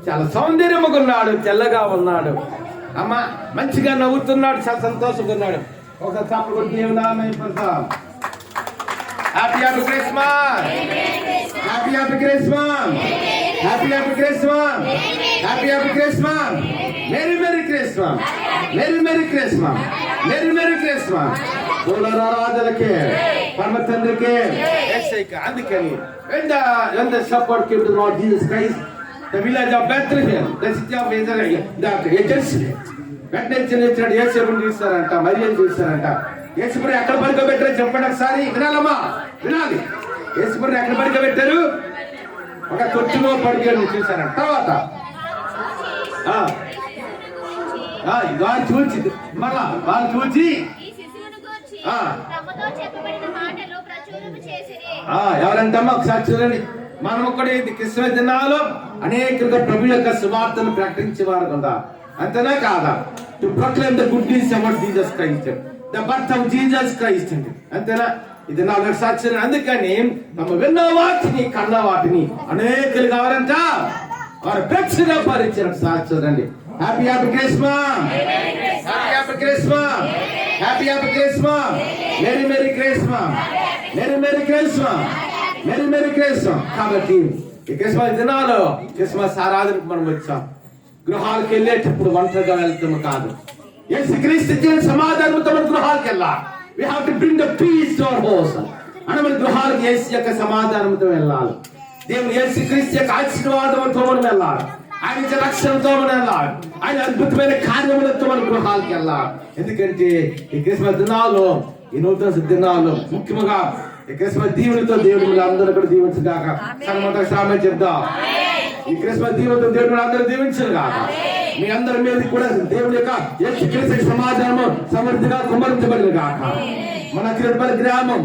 చాలా సౌందర్యముగా ఉన్నాడు, తెల్లగా ఉన్నాడు. అమ్మ మంచిగా నవ్వుతున్నాడు, చాలా సంతోషంగా ఉన్నాడు. ఒక చప్పుడు కొట్టి happy happy Christmas, happy happy Christmas, happy happy Christmas, happy happy Christmas, merry merry Christmas, merry merry Christmas, merry merry Christmas. రాజులకే పరమ తండ్రికే యేసయ్యకి. అందుకని when the shepherd came to the Lord Jesus Christ, the village of Bethlehem, the city of Israel, the agency వెంటనే యేసుని చూస్తారంట, మరియని చూస్తారంట. యేసుని ఎక్కడ పడుకోబెట్టారో చెప్పండి ఒకసారి. వినాలమ్మా, వినాలి. యేసుని ఎక్కడ పడుకోబెట్టారు? ఒక తొట్టులో పడుకొని చూశారంట. తర్వాత వాళ్ళు చూచి మళ్ళా వాళ్ళు చూచి ఎవరంటమ్మా ఒకసారి చూడండి. మనం కూడా క్రిస్మస్ దినాలు అనేకులుగా ప్రభు యొక్క సువార్తను ప్రకటించేవారు కదా, అంతేనా కాదా? To proclaim the good news about Jesus Christ, the birth of Jesus Christ అండి, అంతేనా? ఇది నాలుగు సాక్ష్యం. అందుకని మనం విన్న వాటిని కన్న వాటిని అనేకులు కావాలంట వారు ప్రక్షగా పరిచయం సాక్ష్యం అండి. Happy happy Christmas, happy happy Christmas, happy happy Christmas, merry merry Christmas, merry merry Christmas, merry merry Christmas. కాబట్టి ఈ క్రిస్మస్ దినాలు క్రిస్మస్ ఆరాధనకు మనం వచ్చాం. గృహాలకు వెళ్ళేటప్పుడు ఒంటరిగా వెళ్తాము కాదు. యేసుక్రీస్తు ఇచ్చిన సమాధానంతో మన గృహాలకు వెళ్ళాలి. We have to bring the peace to our house. అని మన గృహాలకు యేసు యొక్క సమాధానంతో వెళ్ళాలి. దేవుని యేసుక్రీస్తు యొక్క ఆశీర్వాదంతో మనం వెళ్ళాలి. ఆయన ఇచ్చే రక్షణతో మనం వెళ్ళాలి. ఆయన అద్భుతమైన కార్యములతో మన గృహాలకు వెళ్ళాలి. ఎందుకంటే ఈ క్రిస్మస్ దినాల్లో, ఈ నూతన దినాల్లో ముఖ్యంగా ఈ క్రిస్మస్ దీవునితో దేవుడు అందరూ కూడా దీవించగాక. సన్మంతకు సామెత చెప్దాం. ఈ క్రిస్మస్ దీవునితో దేవుడు అందరూ దీవించరు కాక. మీ అందరి మీద కూడా దేవుడి యొక్క యేసుక్రీస్తు సమాధానము సమృద్ధిగా కుమ్మరించబడిన గాక. మన తిరుపతి గ్రామం,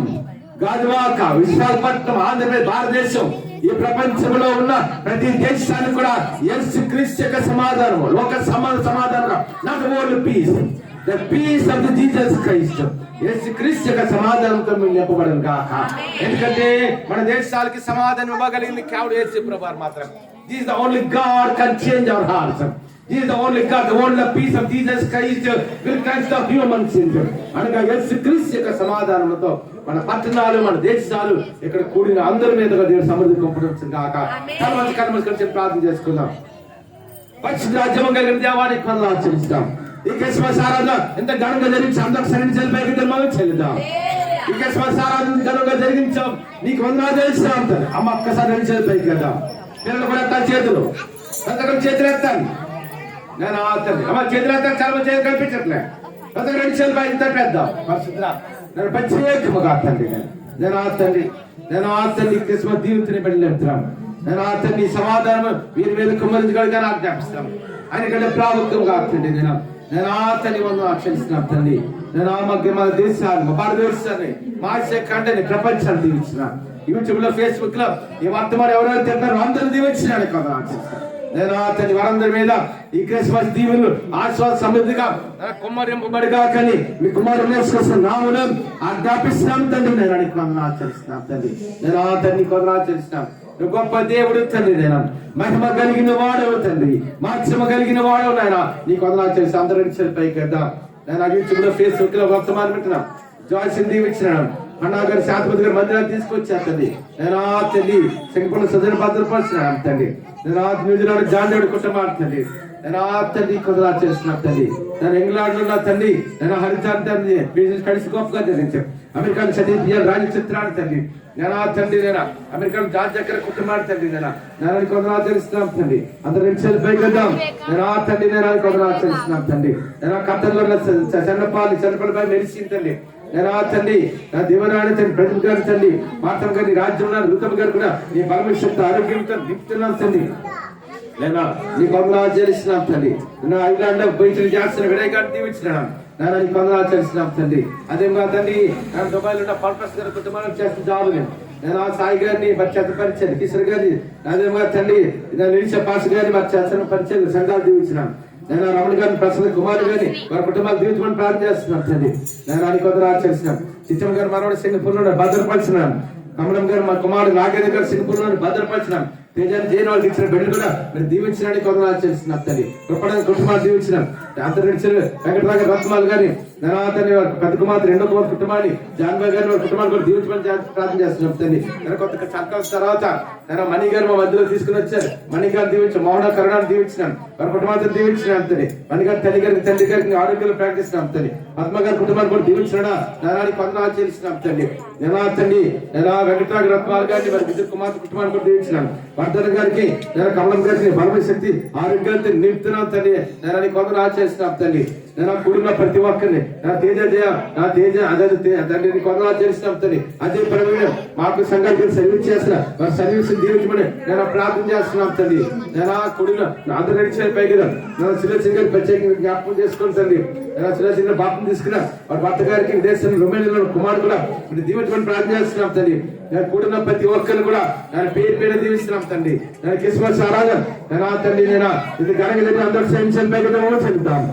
గాజువాక, విశాఖపట్నం, ఆంధ్రప్రదేశ్, భారతదేశం, ఈ ప్రపంచంలో ఉన్న ప్రతి దేశానికి కూడా యేసుక్రీస్తు యొక్క సమాధానం, లోక సమాధానం, not only peace, the peace of the Jesus Christ, యేసుక్రీస్తు యొక్క సమాధానంతో మేము నింపబడను గాక. ఎందుకంటే మన దేశాలకి సమాధానం ఇవ్వగలిగింది కేవలం యేసు ప్రభువారు మాత్రం. This is the only God can change our hearts. This is the only God, the only peace of Jesus Christ will touch the human sins. అనగా యేసుక్రీస్తు యొక్క సమాధానంతో మన పట్టణాలు, మన దేశాలు, ఇక్కడ కూడిన అందరి మీదుగా దేవుడు సమృద్ధి పంపడం కాక. కర్మలు ప్రార్థన చేసుకుందాం. పరిశుద్ధ రాజ్యం కలిగిన దేవానికి వందనాలు ఆచరిస్తాం. ఈ క్రిస్మస్ ఆరాధన ఎంత ఘనంగా జరిగించి అందరికి సరైన చెల్లిద్దాం. ఈ క్రిస్మస్ ఆరాధన ఘనంగా జరిగించాం, నీకు వందనాలు తెలుస్తాం. అమ్మ ఒక్కసారి రెండు చేతులు పైకి కదా. పిల్లలు కూడా ఎత్తాను చేతులు, ఎంతకంటే చేతులు ఎత్తాను. నేను ఆతండి అమ్మ చేతులు ఎత్తాను. చాలా మంది చేతులు కనిపించట్లే. ఎంతకు రెండు చేతులు పైకి పెద్దాం. పరిశుద్ధ నేను ప్రత్యేకముగా ఆతండి. నేను ఆతండి క్రిస్మస్ దీవితని బట్టి చెప్తున్నాను. నేను ఆతండి సమాధానం వీరి మీద కుమ్మరించగలిగా నాకు జ్ఞాపిస్తాను. ఆయనకంటే ప్రాముఖ్యంగా ఆతండి. నేను ఆతని వంద ఆచరిస్తున్నాను తండ్రి. నేను మా దేశాన్ని, మా భారతదేశాన్ని, మా కంటే ప్రపంచాన్ని దీవించిన. యూట్యూబ్ లో, ఫేస్బుక్ లో ఈ వర్తమానం ఎవరైనా తింటారో అందరూ దీవించినాడు కదా. నేను అతని వారందరి మీద ఈ క్రిస్మస్ దీవులు ఆశ్వాస సమృద్ధిగా కుమ్మరింపబడిగా కానీ మీ కుమారుడు నామును ఆజ్ఞాపిస్తున్నాం తండ్రి. నేను అడిగి ఆచరిస్తున్నాం తండ్రి. నేను అతన్ని కొందరు ఆచరిస్తున్నాం. నువ్వు గొప్ప దేవుడు తండ్రి. నేను మహిమ కలిగిన వాడవు తండ్రి, మాత్సమ కలిగిన వాడవు నాయన. నీ కొందరు ఆచరిస్తాం. అందరూ పైకి వెళ్దాం. నేను యూట్యూబ్ లో, ఫేస్బుక్ లో వర్తమానం పెట్టినాం. జాయిస్ దీవించినాడు. అన్నా గారు, శాంతిపతి గారు మందిరాన్ని తీసుకొచ్చారు తండ్రి. నేను తండ్రి సింగపూర్ సదరు భద్రపరిచినాడు తండ్రి. నేను న్యూజిలాండ్ జాండేడు కుటుంబాలు తండ్రి. నేను తండ్రి కొందరు ఆచరిస్తున్నాను తండ్రి. నేను ఇంగ్లాండ్ లో ఉన్న తండ్రి. నేను హరిచాన్ తండ్రి బిజినెస్ కలిసి గొప్పగా జరిగించాను. అమెరికాను చదివి రాజు చిత్రాన్ని తండ్రి. నేను తండ్రి నేను అమెరికాను జార్జ్ దగ్గర కుటుంబాన్ని తండ్రి. నేను కొందరు ఆచరిస్తున్నాం తండ్రి. అందరు రెండు పైకి వెళ్దాం. నేను తండ్రి నేను కొందరు ఆచరిస్తున్నాం తండ్రి. నేను కథల్లో చెన్నపల్లి మెరిసింది తండ్రి. నేను తండ్రి నా దేవరాని తండ్రి ప్రజలు గారు తండ్రి మాత్రం గారి రాజ్యంలో ఋతం గారు కూడా నీ భవిష్యత్తు ఆరోగ్యంతో నింపుతున్నాను తండ్రి. నేను నీ కొందరు చేస్తున్నాం తండ్రి. నా ఐలాండ్ బయట చేస్తున్న వినయ్ గారిని దీవించినాను నేను నీ కొందరు చేస్తున్నాం తండ్రి. అదే మా తండ్రి నేను దుబాయ్లో ఉన్న పర్పస్ గారి కుటుంబానికి చేస్తున్న జాబు నేను ఆ సాయి గారిని మరి చేతపరిచాను, కిషోర్ గారిని అదే మా తండ్రి నిలిచే పాస్ గారిని మరి చేస్తున్న పరిచయం సంఘాలు దీవించినాను. నేను రమణ గారిని ప్రసన్న కుమార్ గారిని వారి కుటుంబాలు దీవించమని ప్రార్థన చేస్తున్నాను తండ్రి. నేను అని కొందరు ఆచరిస్తున్నాను. చిత్రం గారు మనవాడు సింగపూర్లో భద్రపరిచినాను. కమలం గారు మా కుమారుడు నాగేంద్ర గారు సింగపూర్లో భద్రపరిచినాను. తేజాన్ని జైలు వాళ్ళకి ఇచ్చిన బిడ్డలు కూడా మీరు దీవించడానికి కొందరు ఆచరిస్తున్నాను తండ్రి. కృపడానికి కుటుంబాలు దీవించినాను. అంతరించిన వెంకటరాగ రత్నాలు గారిని అతని పెద్ద కుమార్తె రెండో కుమార్ కుటుంబాన్ని జాన్బాయ్ గారిని వారి కుటుంబాన్ని కూడా దీవించమని ప్రార్థన చేస్తున్నాం తండ్రి. నేను కొత్త సంకల్ప తర్వాత నేను మణి గారు మా మధ్యలో తీసుకుని వచ్చారు. మణి గారిని దీవించాను, మోహన కరుణాన్ని దీవించినాను, వారి కుటుంబాన్ని దీవించినాను తండ్రి. మణి గారి తల్లి గారికి తండ్రి గారికి ఆరోగ్యంలో ప్రాక్టీస్తున్నాం తండ్రి. పద్మ గారి కుటుంబాన్ని కూడా దీవించినా నేనానికి కొందరు ఆచరిస్తున్నాం తండ్రి. నేను తండ్రి నేను వెంకటరాగ రత్నాలు గారిని వారి ఇద్దరు కుమార్తె కుటుంబాన్ని కూడా దీవించినాను. వర్ధన గారికి నేను కమలం గారికి బలమైన శక్తి ఆరోగ్యాలతో నింపుతున్నాం తండ్రి. నేను కొందరు ఆచరిస్తున్నాం తండ్రి. నేను కూడిన ప్రతి ఒక్కరిని నా తేజ అదే తండ్రి కొందరు ఆచరిస్తున్నాం తండ్రి. అదే పరమైన మాకు సంఘానికి సర్వీస్ చేసిన వారి సర్వీస్ దీవించమని నేను ప్రార్థన చేస్తున్నాం తండ్రి. నేను కూడిన అందరూ నడిచిన పైకి నేను సురేష్ గారికి ప్రత్యేకంగా జ్ఞాపకం చేసుకోండి తండ్రి. నేను సురేష్ గారి బాపం తీసుకున్నా వారి భర్త గారికి విదేశంలో రొమేనియాలో కుమారుడు కూడా దీవించమని ప్రార్థన చేస్తున్నాం తండ్రి. నేను కూడిన ప్రతి ఒక్కరిని కూడా నేను పేరు దీవిస్తున్నాం తండ్రి. నేను క్రిస్మస్ ఆరాధన నేను తండ్రి నేను ఇది గణగలి అందరూ సైన్సన్ చెందుతాం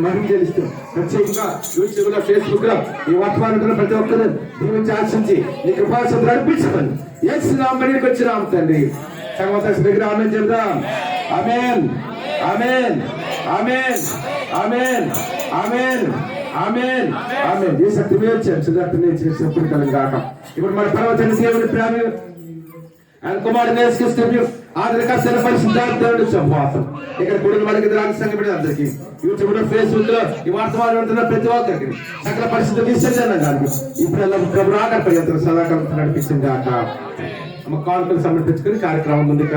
మహిళ తెలుస్తూ ప్రత్యేకంగా యూట్యూబ్ లో ఫేస్బుక్ లో ఈ వర్తమానం ప్రతి ఒక్కరు దీవించి ఆశించి నీ కృపాసన నడిపించమని ఎస్ నామనికి వచ్చినాం తండ్రి. సంగత దగ్గర ఆమె చెప్దాం. ఆమేన్ ఆమేన్ ఆమేన్ ఆమేన్ ఆమేన్ ఆమేన్ ఆమేన్. ఈ శక్తి మీద సుదర్శన చెప్పిన కలం కాక ఇప్పుడు మన పర్వతన దేవుని ప్రేమ ఆయన కుమారుడు నేర్చుకుంటే ఆదరణ పరిశుద్ధార్థుడు సంవాసం ఇక్కడ కూడిన వాళ్ళకి సంఘపడి అందరికి యూట్యూబ్ లో ఫేస్బుక్ లో ఈ వర్తమానం ఉంటున్న ప్రతి ఒక్కరికి సకల పరిస్థితులు విసర్జన కానీ ఇప్పుడు రాక పర్యంతం సదాకాలం నడిపించింది కాక కానుకలు సమర్పించుకుని కార్యక్రమం ముందుకు